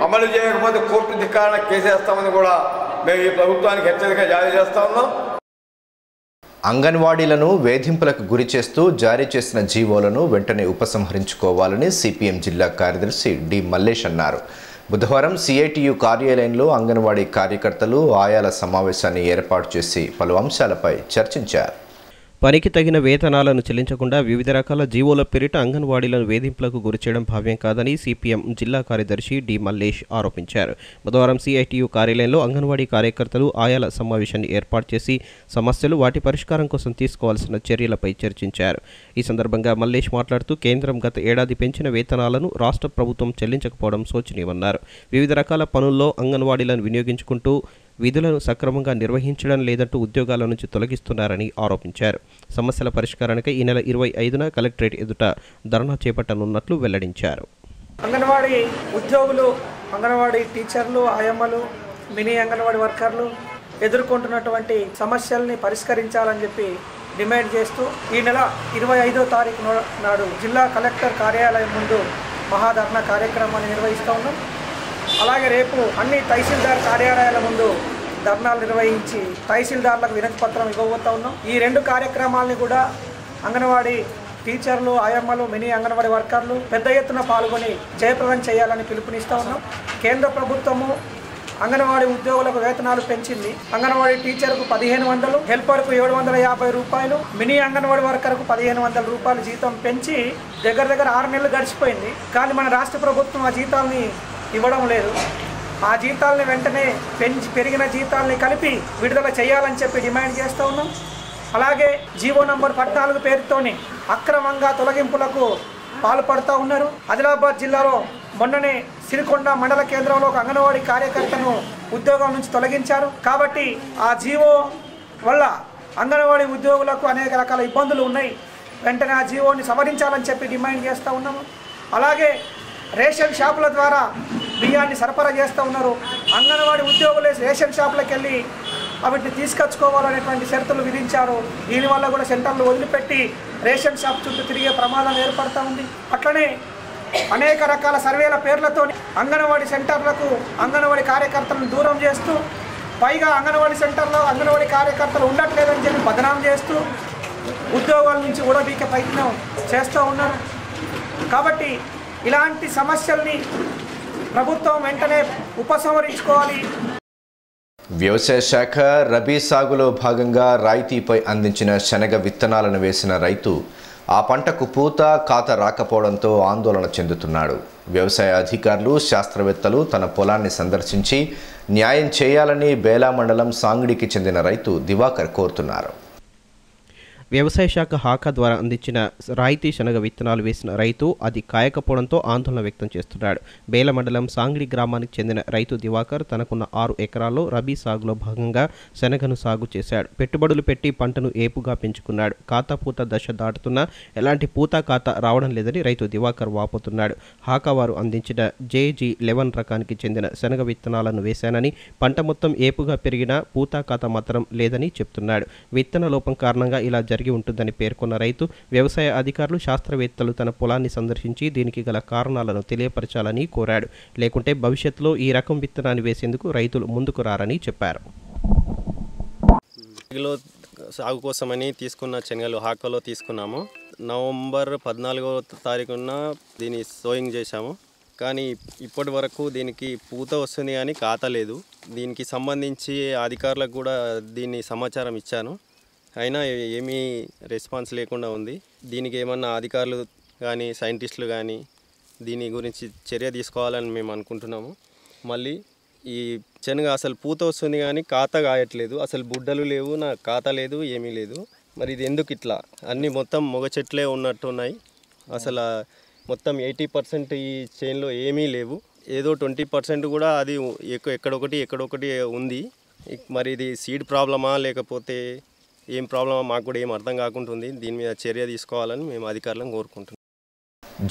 అమలు చేయకపోతే కోర్టు ధిక్కారణ కేసేస్తామని కూడా మేము ఈ ప్రభుత్వానికి హెచ్చరిక జారీ చేస్తా ఉన్నాం. అంగన్వాడీలను వేధింపులకు గురి చేస్తూ జారీ చేసిన జీవోలను వెంటనే ఉపసంహరించుకోవాలని సిపిఎం జిల్లా కార్యదర్శి డి మల్లేష్ అన్నారు. బుధవారం సిఐటియు కార్యాలయంలో అంగన్వాడీ కార్యకర్తలు, ఆయాల సమావేశాన్ని ఏర్పాటు చేసి పలు అంశాలపై చర్చించారు. పనికి తగిన వేతనాలను చెల్లించకుండా వివిధ రకాల జీవోల పేరిట అంగన్వాడీలను వేధింపులకు గురిచేయడం భావ్యం కాదని సిపిఎం జిల్లా కార్యదర్శి డి మల్లేష్ ఆరోపించారు. బుధవారం సిఐటియు కార్యాలయంలో అంగన్వాడీ కార్యకర్తలు, ఆయాల సమావేశాన్ని ఏర్పాటు చేసి సమస్యలు, వాటి పరిష్కారం కోసం తీసుకోవాల్సిన చర్యలపై చర్చించారు. ఈ సందర్భంగా మల్లేష్ మాట్లాడుతూ కేంద్రం గత ఏడాది పెంచిన వేతనాలను రాష్ట్ర ప్రభుత్వం చెల్లించకపోవడం శోచనీయమన్నారు. వివిధ రకాల పనుల్లో అంగన్వాడీలను వినియోగించుకుంటూ విధులను సక్రమంగా నిర్వహించడం లేదంటూ ఉద్యోగాల నుంచి తొలగిస్తున్నారని ఆరోపించారు. సమస్యల పరిష్కారానికి ఈ నెల 25న కలెక్టరేట్ ఎదుట ధర్నా చేపట్టనున్నట్లు వెల్లడించారు. అంగన్వాడీ ఉద్యోగులు, అంగన్వాడీ టీచర్లు, ఆయమ్మలు, మినీ అంగన్వాడీ వర్కర్లు ఎదుర్కొంటున్నటువంటి సమస్యల్ని పరిష్కరించాలని చెప్పి డిమాండ్ చేస్తూ ఈ నెల 25వ తారీఖు నాడు జిల్లా కలెక్టర్ కార్యాలయం ముందు మహాధర్నా కార్యక్రమాన్ని నిర్వహిస్తూ ఉన్నాం. అలాగే రేపు అన్ని తహసీల్దార్ కార్యాలయాల ముందు ధర్నాలు నిర్వహించి తహసీల్దార్లకు వినతి పత్రం ఇవ్వబోతా ఉన్నాం. ఈ 2 కార్యక్రమాలని కూడా అంగన్వాడీ టీచర్లు, ఆయమ్మలు, మినీ అంగన్వాడీ వర్కర్లు పెద్ద ఎత్తున పాల్గొని జయప్రదం చేయాలని పిలుపునిస్తూ ఉన్నాం. కేంద్ర ప్రభుత్వము అంగన్వాడీ ఉద్యోగులకు వేతనాలు పెంచింది. అంగన్వాడీ టీచర్కు 1500, హెల్పర్కు 750 రూపాయలు, మినీ అంగన్వాడీ వర్కర్కు 1500 రూపాయలు జీతం పెంచి దగ్గర 6 నెలలు గడిచిపోయింది. కానీ మన రాష్ట్ర ప్రభుత్వం ఆ జీతాలని ఇవ్వడం లేదు. ఆ జీతాలని వెంటనే పెరిగిన జీతాలని కలిపి విడుదల చేయాలని చెప్పి డిమాండ్ చేస్తూ ఉన్నాం. అలాగే జీవో నంబర్ 14 పేరుతోని అక్రమంగా తొలగింపులకు పాల్పడుతూ ఉన్నారు. ఆదిలాబాద్ జిల్లాలో మొన్ననే సిరికొండ మండల కేంద్రంలో ఒక అంగన్వాడీ కార్యకర్తను ఉద్యోగం నుంచి తొలగించారు. కాబట్టి ఆ జీవో వల్ల అంగన్వాడీ ఉద్యోగులకు అనేక రకాల ఇబ్బందులు ఉన్నాయి. వెంటనే ఆ జీవోని సవరించాలని చెప్పి డిమాండ్ చేస్తూ ఉన్నాము. అలాగే రేషన్ షాపుల ద్వారా బియ్యాన్ని సరఫరా చేస్తూ ఉన్నారు. అంగన్వాడీ ఉద్యోగులే రేషన్ షాపులకు వెళ్ళి వాటిని తీసుకొచ్చుకోవాలనేటువంటి షరతులు విధించారు. దీనివల్ల కూడా సెంటర్లు వదిలిపెట్టి రేషన్ షాప్ చుట్టూ తిరిగే ప్రమాదం ఏర్పడుతూ ఉంది. అట్లనే అనేక రకాల సర్వేల పేర్లతో అంగన్వాడీ సెంటర్లకు అంగన్వాడీ కార్యకర్తలను దూరం చేస్తూ, పైగా అంగన్వాడీ సెంటర్లో అంగన్వాడీ కార్యకర్తలు ఉండట్లేదని చెప్పి బదనాం చేస్తూ ఉద్యోగాల నుంచి ఊడబీకే ప్రయత్నం చేస్తూ ఉన్నారు. కాబట్టి ఇలాంటి సమస్యల్ని ప్రభుత్వం వెంటనే ఉపసంహరించుకోవాలి. వ్యవసాయ శాఖ రబీ సాగులో భాగంగా రాయితీపై అందించిన శనగ విత్తనాలను వేసిన రైతు ఆ పంటకు పూత కాత రాకపోవడంతో ఆందోళన చెందుతున్నాడు. వ్యవసాయ అధికారులు, శాస్త్రవేత్తలు తన పొలాన్ని సందర్శించి న్యాయం చేయాలని బేలా మండలం సాంగ్డికి చెందిన రైతు దివాకర్ కోరుతున్నారు. వ్యవసాయ శాఖ హాకా ద్వారా అందించిన రాయితీ శనగ విత్తనాలు వేసిన రైతు అది కాయకపోవడంతో ఆందోళన వ్యక్తం చేస్తున్నాడు. బేల మండలం సాంగ్డి గ్రామానికి చెందిన రైతు దివాకర్ తనకున్న 6 ఎకరాల్లో రబీ సాగులో భాగంగా శనగను సాగు చేశాడు. పెట్టుబడులు పెట్టి పంటను ఏపుగా పెంచుకున్నాడు. కాతా పూత దశ దాటుతున్నా ఎలాంటి పూత కాత రావడం లేదని రైతు దివాకర్ వాపోతున్నాడు. హాకా వారు అందించిన JG11 రకానికి చెందిన శనగ విత్తనాలను వేశానని, పంట మొత్తం ఏపుగా పెరిగినా పూత కాత మాత్రం లేదని చెప్తున్నాడు. విత్తన లోపం కారణంగా ఇలా జరిగి ఉంటుందని పేర్కొన్న రైతు వ్యవసాయ అధికారులు, శాస్త్రవేత్తలు తన పొలాన్ని సందర్శించి దీనికి గల కారణాలను తెలియపరచాలని కోరాడు. లేకుంటే భవిష్యత్తులో ఈ రకం విత్తనాన్ని వేసేందుకు రైతులు ముందుకు రారని చెప్పారు. సాగు కోసమని తీసుకున్న శనగలు హాకాలో తీసుకున్నాము. నవంబర్ 14వ తారీఖున దీన్ని సోయింగ్ చేశాము. కానీ ఇప్పటి వరకు దీనికి పూత వస్తుంది కానీ కాత లేదు. దీనికి సంబంధించి అధికారులకు కూడా దీన్ని సమాచారం ఇచ్చాను. అయినా ఏమీ రెస్పాన్స్ లేకుండా ఉంది. దీనికి ఏమన్నా అధికారులు కానీ సైంటిస్టులు కానీ దీని గురించి చర్య తీసుకోవాలని మేము అనుకుంటున్నాము. మళ్ళీ ఈ శనగ అసలు పూత వస్తుంది కానీ కాత కాయట్లేదు. అసలు బుడ్డలు లేవు, నా కాత లేదు, ఏమీ లేదు. మరి ఇది ఎందుకు ఇట్లా? అన్నీ మొత్తం మొగ చెట్లే ఉన్నట్టున్నాయి. అసలు మొత్తం 80% ఈ చేనులో ఏమీ లేవు. ఏదో 20% కూడా అది ఎక్కడొకటి ఉంది. మరి ఇది సీడ్ ప్రాబ్లమా లేకపోతే ఏం ప్రాబ్లమా మాకు కూడా ఏం అర్థం కాకుంటుంది. దీని మీద చర్య తీసుకోవాలని మేము అధికారులను కోరుకుంటున్నాం.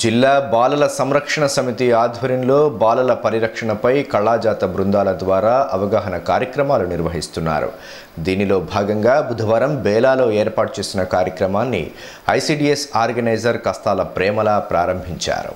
జిల్లా బాలల సంరక్షణ సమితి ఆధ్వర్యంలో బాలల పరిరక్షణపై కళాజాత బృందాల ద్వారా అవగాహన కార్యక్రమాలు నిర్వహిస్తున్నారు. దీనిలో భాగంగా బుధవారం బేలాలో ఏర్పాటు చేసిన కార్యక్రమాన్ని ICDS ఆర్గనైజర్ కస్తాల ప్రేమల ప్రారంభించారు.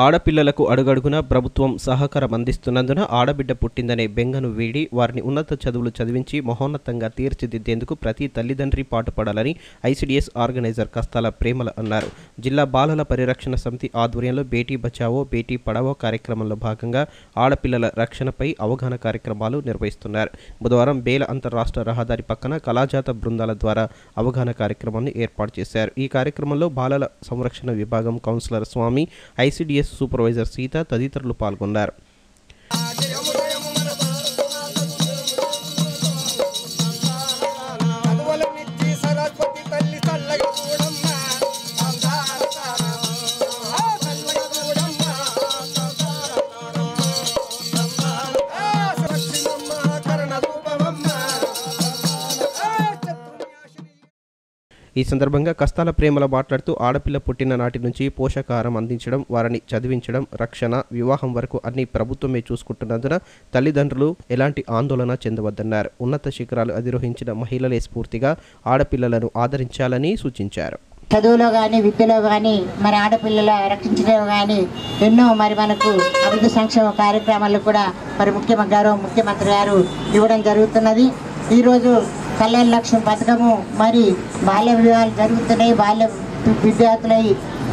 ఆడపిల్లలకు అడుగడుగునా ప్రభుత్వం సహకారం అందిస్తున్నందున ఆడబిడ్డ పుట్టిందనే బెంగను వీడి వారిని ఉన్నత చదువులు చదివించి మహోన్నతంగా తీర్చిదిద్దేందుకు ప్రతి తల్లిదండ్రి పాటుపడాలని ICDS ఆర్గనైజర్ కస్తాల ప్రేమల అన్నారు. జిల్లా బాలల పరిరక్షణ సమితి ఆధ్వర్యంలో బేటీ బచావో బేటీ పడావో కార్యక్రమంలో భాగంగా ఆడపిల్లల రక్షణపై అవగాహన కార్యక్రమాలు నిర్వహిస్తున్నారు. బుధవారం బేల అంతర్రాష్ట్ర రహదారి పక్కన కళాజాత బృందాల ద్వారా అవగాహన కార్యక్రమాన్ని ఏర్పాటు చేశారు. ఈ కార్యక్రమంలో బాలల సంరక్షణ విభాగం కౌన్సిలర్ స్వామి, ICDS సూపర్వైజర్ సీత తదితరులు పాల్గొన్నారు. ఈ సందర్భంగా కస్తాల ప్రేమల మాట్లాడుతూ ఆడపిల్ల పుట్టిన నాటి నుంచి పోషకాహారం అందించడం, వారిని చదివించడం, రక్షణ, వివాహం వరకు అన్ని ప్రభుత్వమే చూసుకుంటున్నందున తల్లిదండ్రులు ఎలాంటి ఆందోళన చెందవద్దన్నారు. ఉన్నత శిఖరాలు అధిరోహించిన మహిళలే స్ఫూర్తిగా ఆడపిల్లలను ఆదరించాలని సూచించారు. చదువులో కానీ విద్యలో కానీ మరి ఆడపిల్లల రక్షించడం కానీ ఎన్నో మరి మనకు అభివృద్ధి సంక్షేమ కార్యక్రమాలు కూడా మరి ముఖ్యమంత్రి గారు ఇవ్వడం జరుగుతున్నది. ఈరోజు కళ్యాణ లక్ష్యం పథకము మరి బాల్య వివాహాలు జరుగుతున్నాయి. బాల్య విద్యార్థులై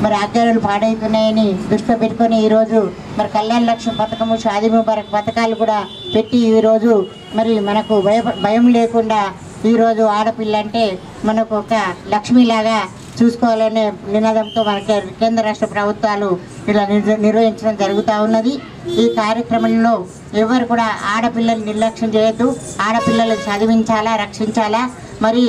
మరి ఆరోగ్యాలు పాడవుతున్నాయని దృష్టిలో పెట్టుకొని ఈరోజు మరి కళ్యాణ లక్ష్యం పథకము, షాదీ ముబారక్ పథకాలు కూడా పెట్టి ఈరోజు మరి మనకు భయం లేకుండా ఈరోజు ఆడపిల్ల అంటే మనకు ఒక లక్ష్మిలాగా చూసుకోవాలనే నినాదంతో మనకి కేంద్ర రాష్ట్ర ప్రభుత్వాలు ఇలా నిర్వహించడం జరుగుతూ ఉన్నది. ఈ కార్యక్రమంలో ఎవరు కూడా ఆడపిల్లలు నిర్లక్ష్యం చేయొద్దు. ఆడపిల్లలు చదివించాలా, రక్షించాలా. మరి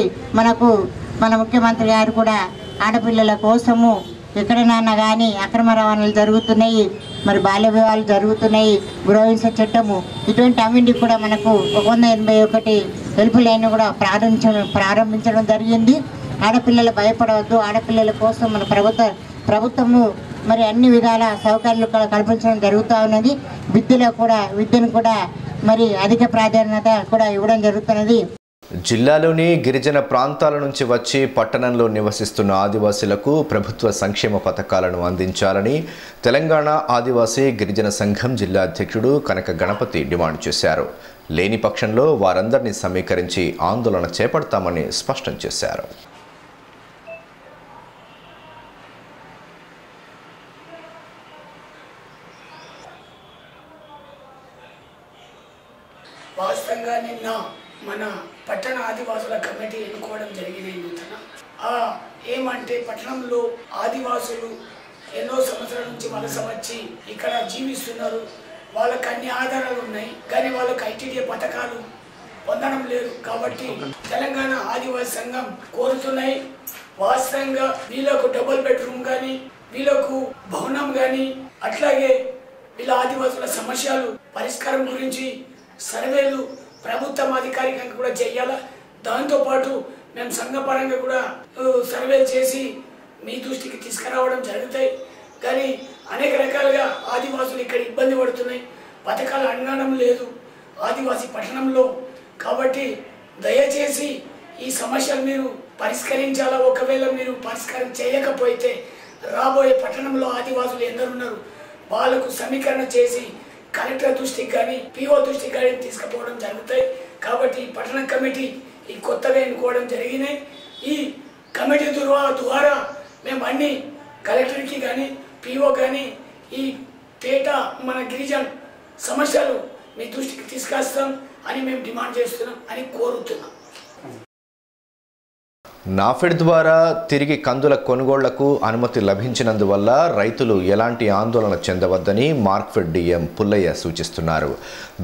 మన ముఖ్యమంత్రి గారు కూడా ఆడపిల్లల కోసము ఎక్కడైనా కానీ అక్రమ రవాణాలు జరుగుతున్నాయి, మరి బాల్య వివాహాలు జరుగుతున్నాయి, గృహహింస చట్టము, ఇటువంటి అన్నింటికి కూడా మనకు 181 హెల్ప్ లైన్ కూడా ప్రారంభించడం జరిగింది. ఆడపిల్లలు భయపడవద్దు. ఆడపిల్లల కోసం మన ప్రభుత్వము మరి అన్ని విధాల సౌకర్యాలు కూడా కల్పించడం జరుగుతూ ఉన్నది. విద్యను కూడా మరి అధిక ప్రాధాన్యత కూడా ఇవ్వడం జరుగుతున్నది. జిల్లాలోని గిరిజన ప్రాంతాల నుంచి వచ్చి పట్టణంలో నివసిస్తున్న ఆదివాసీలకు ప్రభుత్వ సంక్షేమ పథకాలను అందించాలని తెలంగాణ ఆదివాసీ గిరిజన సంఘం జిల్లా అధ్యక్షుడు కనక గణపతి డిమాండ్ చేశారు. లేని పక్షంలో వారందరినీ సమీకరించి ఆందోళన చేపడతామని స్పష్టం చేశారు. వాస్తవంగా నిన్న మన పట్టణ ఆదివాసుల కమిటీ ఎన్నుకోవడం జరిగింది. నూతన ఏమంటే పట్టణంలో ఆదివాసులు ఎన్నో సంవత్సరాల నుంచి వలస వచ్చి ఇక్కడ జీవిస్తున్నారు. వాళ్ళకి అన్ని ఆధారాలు ఉన్నాయి, కానీ వాళ్ళకి ఐటీడీ పథకాలు పొందడం లేదు. కాబట్టి తెలంగాణ ఆదివాసీ సంఘం కోరుతున్నాయి, వాస్తవంగా వీళ్ళకు డబుల్ బెడ్రూమ్ కానీ, వీళ్ళకు భవనం కానీ, అట్లాగే వీళ్ళ ఆదివాసుల సమస్యలు పరిష్కారం గురించి సర్వేలు ప్రభుత్వం అధికారికంగా కూడా చేయాలా. దాంతోపాటు మేము సంఘపరంగా కూడా సర్వేలు చేసి మీ దృష్టికి తీసుకురావడం జరుగుతాయి. కానీ అనేక రకాలుగా ఆదివాసులు ఇక్కడ ఇబ్బంది పడుతున్నాయి, పథకాలు అనడం లేదు ఆదివాసీ పట్టణంలో. కాబట్టి దయచేసి ఈ సమస్యలు మీరు పరిష్కరించాలా. ఒకవేళ మీరు పరిష్కారం చేయకపోతే రాబోయే పట్టణంలో ఆదివాసులు ఎందరున్నారు వాళ్ళకు సమీకరణ చేసి కలెక్టర్ దృష్టికి కానీ పిఓ దృష్టికి కానీ తీసుకుపోవడం జరుగుతాయి. కాబట్టి ఈ పట్టణ కమిటీ ఈ కొత్తగా ఎన్నుకోవడం జరిగినాయి. ఈ కమిటీ ద్వారా మేము అన్ని కలెక్టర్కి కానీ పిఓ కానీ ఈ పేట మన గిరిజన సమస్యలు మీ దృష్టికి తీసుకొస్తాం అని మేము డిమాండ్ చేస్తున్నాం అని కోరుతున్నాం. నాఫెడ్ ద్వారా తిరిగి కందుల కొనుగోళ్లకు అనుమతి లభించినందువల్ల రైతులు ఎలాంటి ఆందోళన చెందవద్దని మార్క్ఫెడ్ డిఎం పుల్లయ్య సూచిస్తున్నారు.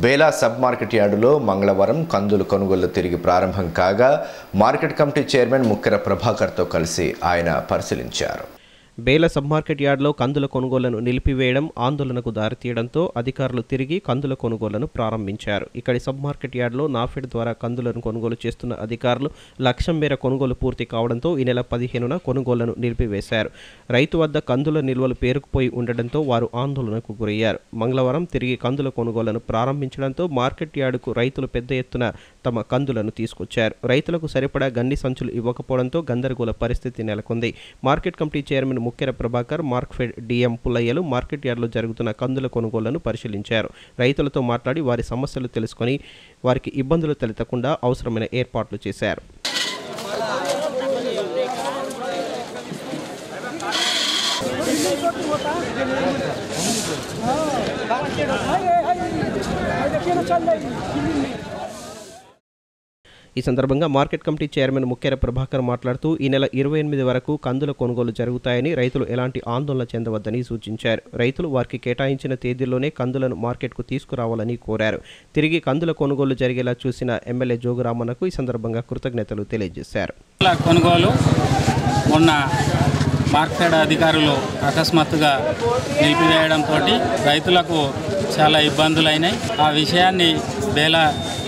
బేలా సబ్ మార్కెట్ యార్డులో మంగళవారం కందుల కొనుగోళ్లు తిరిగి ప్రారంభం కాగా మార్కెట్ కమిటీ చైర్మన్ ముక్కెర ప్రభాకర్తో కలిసి ఆయన పరిశీలించారు. బేల సబ్ మార్కెట్ యార్డ్లో కందుల కొనుగోళ్లను నిలిపివేయడం ఆందోళనకు దారితీయడంతో అధికారులు తిరిగి కందుల కొనుగోళ్లను ప్రారంభించారు. ఇక్కడి సబ్ మార్కెట్ యార్డ్లో నాఫెడ్ ద్వారా కందులను కొనుగోలు చేస్తున్న అధికారులు లక్ష్యం మేర కొనుగోలు పూర్తి కావడంతో ఈ నెల 15న కొనుగోళ్లను నిలిపివేశారు. రైతు వద్ద కందుల నిల్వలు పేరుకుపోయి ఉండడంతో వారు ఆందోళనకు గురయ్యారు. మంగళవారం తిరిగి కందుల కొనుగోళ్లను ప్రారంభించడంతో మార్కెట్ యార్డుకు రైతులు పెద్ద ఎత్తున తమ కందులను తీసుకొచ్చారు. రైతులకు సరిపడా గండి సంచులు ఇవ్వకపోవడంతో గందరగోళ పరిస్థితి నెలకొంది. Market committee chairman Mukkera Prabhakar, Markfed DM పుల్లయ్యలు మార్కెట్ యార్డులో జరుగుతున్న కందుల కొనుగోళ్లను పరిశీలించారు. రైతులతో మాట్లాడి వారి సమస్యలు తెలుసుకొని వారికి ఇబ్బందులు తలెత్తకుండా అవసరమైన ఏర్పాట్లు చేశారు. ఈ సందర్భంగా market committee chairman Mukkera Prabhakar మాట్లాడుతూ ఈ నెల 28 వరకు కందుల కొనుగోలు జరుగుతాయని, రైతులు ఎలాంటి ఆందోళన చెందవద్దని సూచించారు. రైతులు వారికి కేటాయించిన తేదీల్లోనే కందులను మార్కెట్కు తీసుకురావాలని కోరారు. తిరిగి కందుల కొనుగోలు జరిగేలా చూసిన ఎమ్మెల్యే జోగురామన్నకు ఈ సందర్భంగా కృతజ్ఞతలు తెలియజేశారు. కొనుగోలు మొన్న మార్కెట్ అధికారులు అకస్మాత్తుగా నిలిపివేయడంతో రైతులకు చాలా ఇబ్బందులైనాయి. ఆ విషయాన్ని బేలా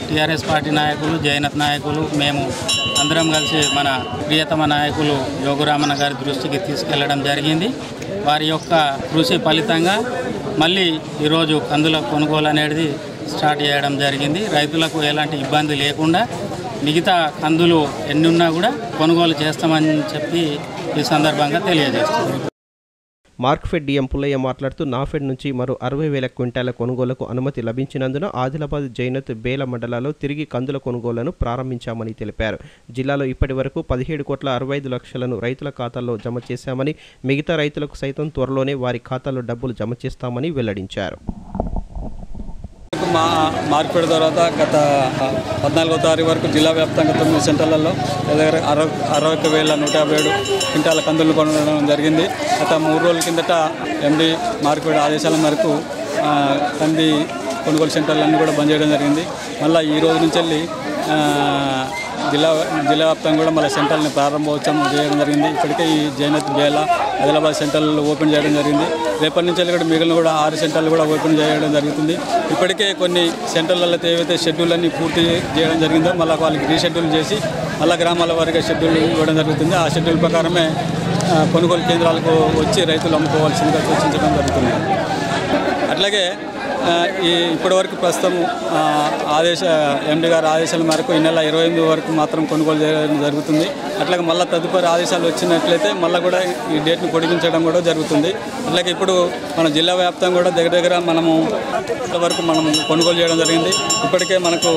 టీఆర్ఎస్ పార్టీ నాయకులు, జయనత్ నాయకులు, మేము అందరం కలిసి మన ప్రియతమ నాయకులు యోగురామన్న గారి దృష్టికి తీసుకెళ్లడం జరిగింది. వారి యొక్క కృషి ఫలితంగా మళ్ళీ ఈరోజు కందుల కొనుగోలు అనేది స్టార్ట్ చేయడం జరిగింది. రైతులకు ఎలాంటి ఇబ్బంది లేకుండా మిగతా కందులు ఎన్ని ఉన్నా కూడా కొనుగోలు చేస్తామని చెప్పి ఈ సందర్భంగా తెలియజేస్తున్నాం. మార్క్ఫెడ్ డిఎం పుల్లయ్య మాట్లాడుతూ నాఫెడ్ నుంచి మరో 60,000 క్వింటాల కొనుగోలుకు అనుమతి లభించినందున ఆదిలాబాద్ జైనత్ బేల మండలాల్లో తిరిగి కందుల కొనుగోలును ప్రారంభించామని తెలిపారు. జిల్లాలో ఇప్పటి వరకు 17,65,00,000ను రైతుల ఖాతాల్లో జమ చేశామని, మిగతా రైతులకు సైతం త్వరలోనే వారి ఖాతాల్లో డబ్బులు జమ చేస్తామని వెల్లడించారు. మార్కెట్ తర్వాత గత 14వ తారీఖు వరకు జిల్లా వ్యాప్తంగా 9 సెంటర్లలో దగ్గర 61,157 క్వింటాల కందులు కొనడం జరిగింది. గత 3 రోజుల కిందట ఎండి మార్కెట్ ఆదేశాల మేరకు కంది కొనుగోలు సెంటర్లన్నీ కూడా బంద్ చేయడం జరిగింది. మళ్ళీ ఈ రోజు నుంచి వెళ్ళి జిల్లా వ్యాప్తంగా కూడా మళ్ళీ సెంటర్ని ప్రారంభోత్సవం చేయడం జరిగింది. ఇప్పటికే ఈ జైనత్ బేల ఆదిలాబాద్ సెంటర్లు ఓపెన్ చేయడం జరిగింది. రేపటి నుంచి వెళ్ళి కూడా మిగిలిన కూడా 6 సెంటర్లు కూడా ఓపెన్ చేయడం జరుగుతుంది. ఇప్పటికే కొన్ని సెంటర్లలో ఏవైతే షెడ్యూల్ అన్ని పూర్తి చేయడం జరిగిందో మళ్ళీ వాళ్ళకి రీషెడ్యూల్ చేసి మళ్ళీ గ్రామాల వారిగా షెడ్యూల్ ఇవ్వడం జరుగుతుంది. ఆ షెడ్యూల్ ప్రకారమే కొనుగోలు కేంద్రాలకు వచ్చి రైతులు అమ్ముకోవాల్సిందిగా సూచించడం జరుగుతుంది. అట్లాగే ఇప్పటివరకు ప్రస్తుతం ఎండి గారి ఆదేశాల మేరకు ఈ నెల 28 వరకు మాత్రం కొనుగోలు చేయడం జరుగుతుంది. అట్లాగే మళ్ళీ తదుపరి ఆదేశాలు వచ్చినట్లయితే మళ్ళీ కూడా ఈ డేట్ను పొడిగించడం కూడా జరుగుతుంది. అట్లాగే ఇప్పుడు మన జిల్లా వ్యాప్తంగా కూడా దగ్గర మనము వరకు మనం కొనుగోలు చేయడం జరిగింది. ఇప్పటికే మనకు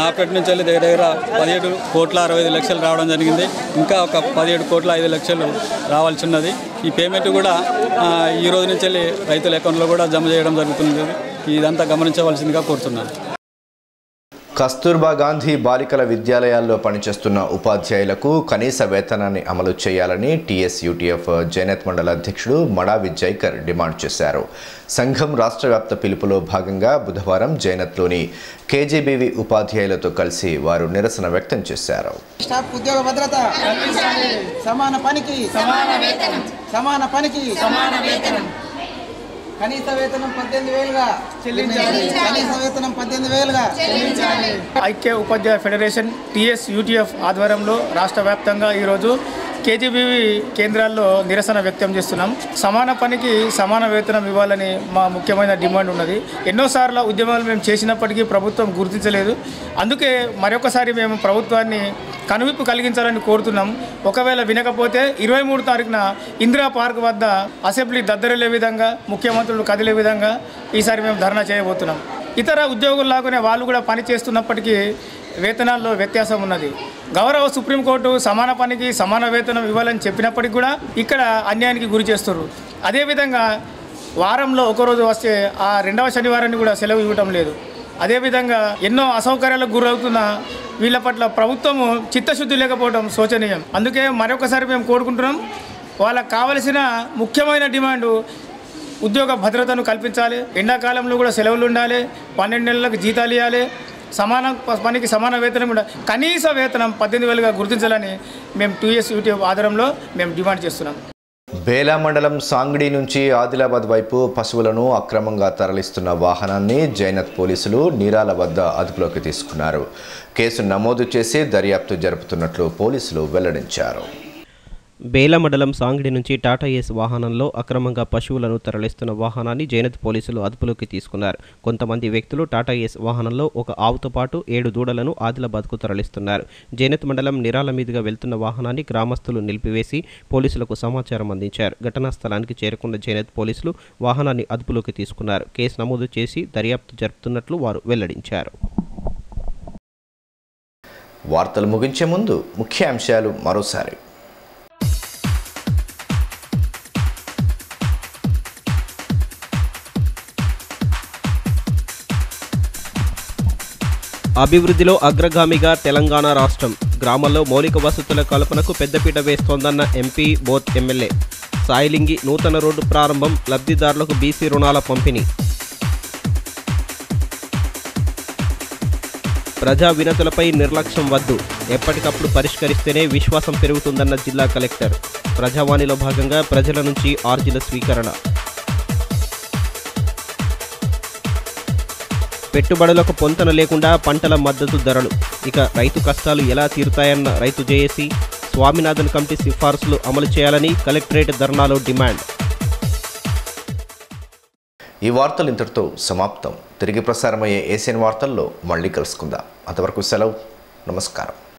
నాపేట నుంచి వెళ్ళి దగ్గర 17,65,00,000 రావడం జరిగింది. ఇంకా ఒక 17,05,00,000 రావాల్సి ఉన్నది. ఈ పేమెంట్ కూడా ఈ రోజు నుంచి వెళ్ళి రైతుల అకౌంట్లో కూడా జమ చేయడం జరుగుతుంది. ఇదంతా గమనించవలసిందిగా కోరుతున్నాను. కస్తూర్బా గాంధీ బాలికల విద్యాలయాల్లో పనిచేస్తున్న ఉపాధ్యాయులకు కనీస వేతనాన్ని అమలు చేయాలని టీఎస్యూటీఎఫ్ జైనత్ మండల అధ్యక్షుడు మడా విజయ్కర్ డిమాండ్ చేశారు. సంఘం రాష్ట్ర వ్యాప్త పిలుపులో భాగంగా బుధవారం జైనత్లోని కేజీబీవీ ఉపాధ్యాయులతో కలిసి వారు నిరసన వ్యక్తం చేశారు. ఉద్యోగ భద్రత, సమాన పనికి సమాన వేతనం, కనీస వేతనం 18,000గా చెల్లించాలి. కనీస వేతనం 18,000గా చెల్లించాలి. ఐక్య ఉపాధ్యాయ ఫెడరేషన్ టీఎస్యూటీఎఫ్ ఆధ్వర్యంలో రాష్ట్ర వ్యాప్తంగా ఈరోజు కేజీబీవీ కేంద్రాల్లో నిరసన వ్యక్తం చేస్తున్నాం. సమాన పనికి సమాన వేతనం ఇవ్వాలని మా ముఖ్యమైన డిమాండ్ ఉన్నది. ఎన్నోసార్లు ఉద్యమాలు మేము చేసినప్పటికీ ప్రభుత్వం గుర్తించలేదు. అందుకే మరొకసారి మేము ప్రభుత్వాన్ని కనువిప్పు కలిగించాలని కోరుతున్నాం. ఒకవేళ వినకపోతే 23 తారీఖున ఇందిరా పార్క్ వద్ద అసెంబ్లీ దద్దరిల్లే విధంగా, ముఖ్యమంత్రులు కదిలే విధంగా ఈసారి మేము ధర్నా చేయబోతున్నాం. ఇతర ఉద్యోగుల్లాగానే వాళ్ళు కూడా పని చేస్తున్నప్పటికీ వేతనాల్లో వ్యత్యాసం ఉన్నది. గౌరవ సుప్రీంకోర్టు సమాన పనికి సమాన వేతనం ఇవ్వాలని చెప్పినప్పటికీ కూడా ఇక్కడ అన్యాయానికి గురి చేస్తున్నారు. అదేవిధంగా వారంలో ఒకరోజు వస్తే ఆ 2వ శనివారాన్ని కూడా సెలవు ఇవ్వటం లేదు. అదేవిధంగా ఎన్నో అసౌకర్యాలకు గురవుతున్న వీళ్ళ పట్ల ప్రభుత్వము చిత్తశుద్ధి లేకపోవడం శోచనీయం. అందుకే మరొకసారి మేము కోరుకుంటున్నాం, వాళ్ళకు కావలసిన ముఖ్యమైన డిమాండు ఉద్యోగ భద్రతను కల్పించాలి. ఎండాకాలంలో కూడా సెలవులు ఉండాలి. 12 నెలలకు జీతాలు ఇవ్వాలి. సమాన పనికి సమాన వేతనం కూడా కనీస వేతనం 18,000గా గుర్తించాలని మేము టీఎస్యూటీఎఫ్ ఆధ్వర్యంలో మేము డిమాండ్ చేస్తున్నాం. బేలా మండలం సాంగ్డి నుంచి ఆదిలాబాద్ వైపు పశువులను అక్రమంగా తరలిస్తున్న వాహనాన్ని జైనత్ పోలీసులు నీరాల వద్ద అదుపులోకి తీసుకున్నారు. కేసు నమోదు చేసి దర్యాప్తు జరుపుతున్నట్లు పోలీసులు వెల్లడించారు. బేల మండలం సాంగ్డి నుంచి టాటా ఏస్ వాహనంలో అక్రమంగా పశువులను తరలిస్తున్న వాహనాన్ని జైనత్ పోలీసులు అదుపులోకి తీసుకున్నారు. కొంతమంది వ్యక్తులు టాటా ఏస్ వాహనంలో ఒక ఆవుతో పాటు 7 దూడలను ఆదిలాబాద్కు తరలిస్తున్నారు. జైనత్ మండలం నిరాల మీదుగా వెళ్తున్న వాహనాన్ని గ్రామస్తులు నిలిపివేసి పోలీసులకు సమాచారం అందించారు. ఘటనా స్థలానికి చేరుకున్న జైనత్ పోలీసులు వాహనాన్ని అదుపులోకి తీసుకున్నారు. కేసు నమోదు చేసి దర్యాప్తు జరుపుతున్నట్లు వారు వెల్లడించారు. వార్తలు ముగించే ముందు ముఖ్యాంశాలు మరోసారి. అభివృద్ధిలో అగ్రగామిగా తెలంగాణ రాష్ట్రం, గ్రామాల్లో మౌలిక వసతుల కల్పనకు పెద్దపీట వేస్తోందన్న ఎంపీ బోత్ ఎమ్మెల్యే. సాయిలింగి నూతన రోడ్డు ప్రారంభం, లబ్ధిదారులకు బీసీ రుణాల పంపిణీ. ప్రజా వినతులపై నిర్లక్ష్యం వద్దు, ఎప్పటికప్పుడు పరిష్కరిస్తేనే విశ్వాసం పెరుగుతుందన్న జిల్లా కలెక్టర్. ప్రజావాణిలో భాగంగా ప్రజల నుంచి ఆర్జీల స్వీకరణ. పెట్టుబడులకు పొంతన లేకుండా పంటల మద్దతు ధరలు, ఇక రైతు కష్టాలు ఎలా తీరుతాయన్న రైతు జేఏసీ. స్వామినాథన్ కమిటీ సిఫార్సులు అమలు చేయాలని కలెక్టరేట్ ధర్నాలో డిమాండ్. ఈ వార్తలు ఇంతటితో సమాప్తం. తిరిగి ప్రసారమయ్యే ఏసియన్ వార్తల్లో మళ్ళీ కలుసుకుందాం. అంతవరకు సెలవు. నమస్కారం.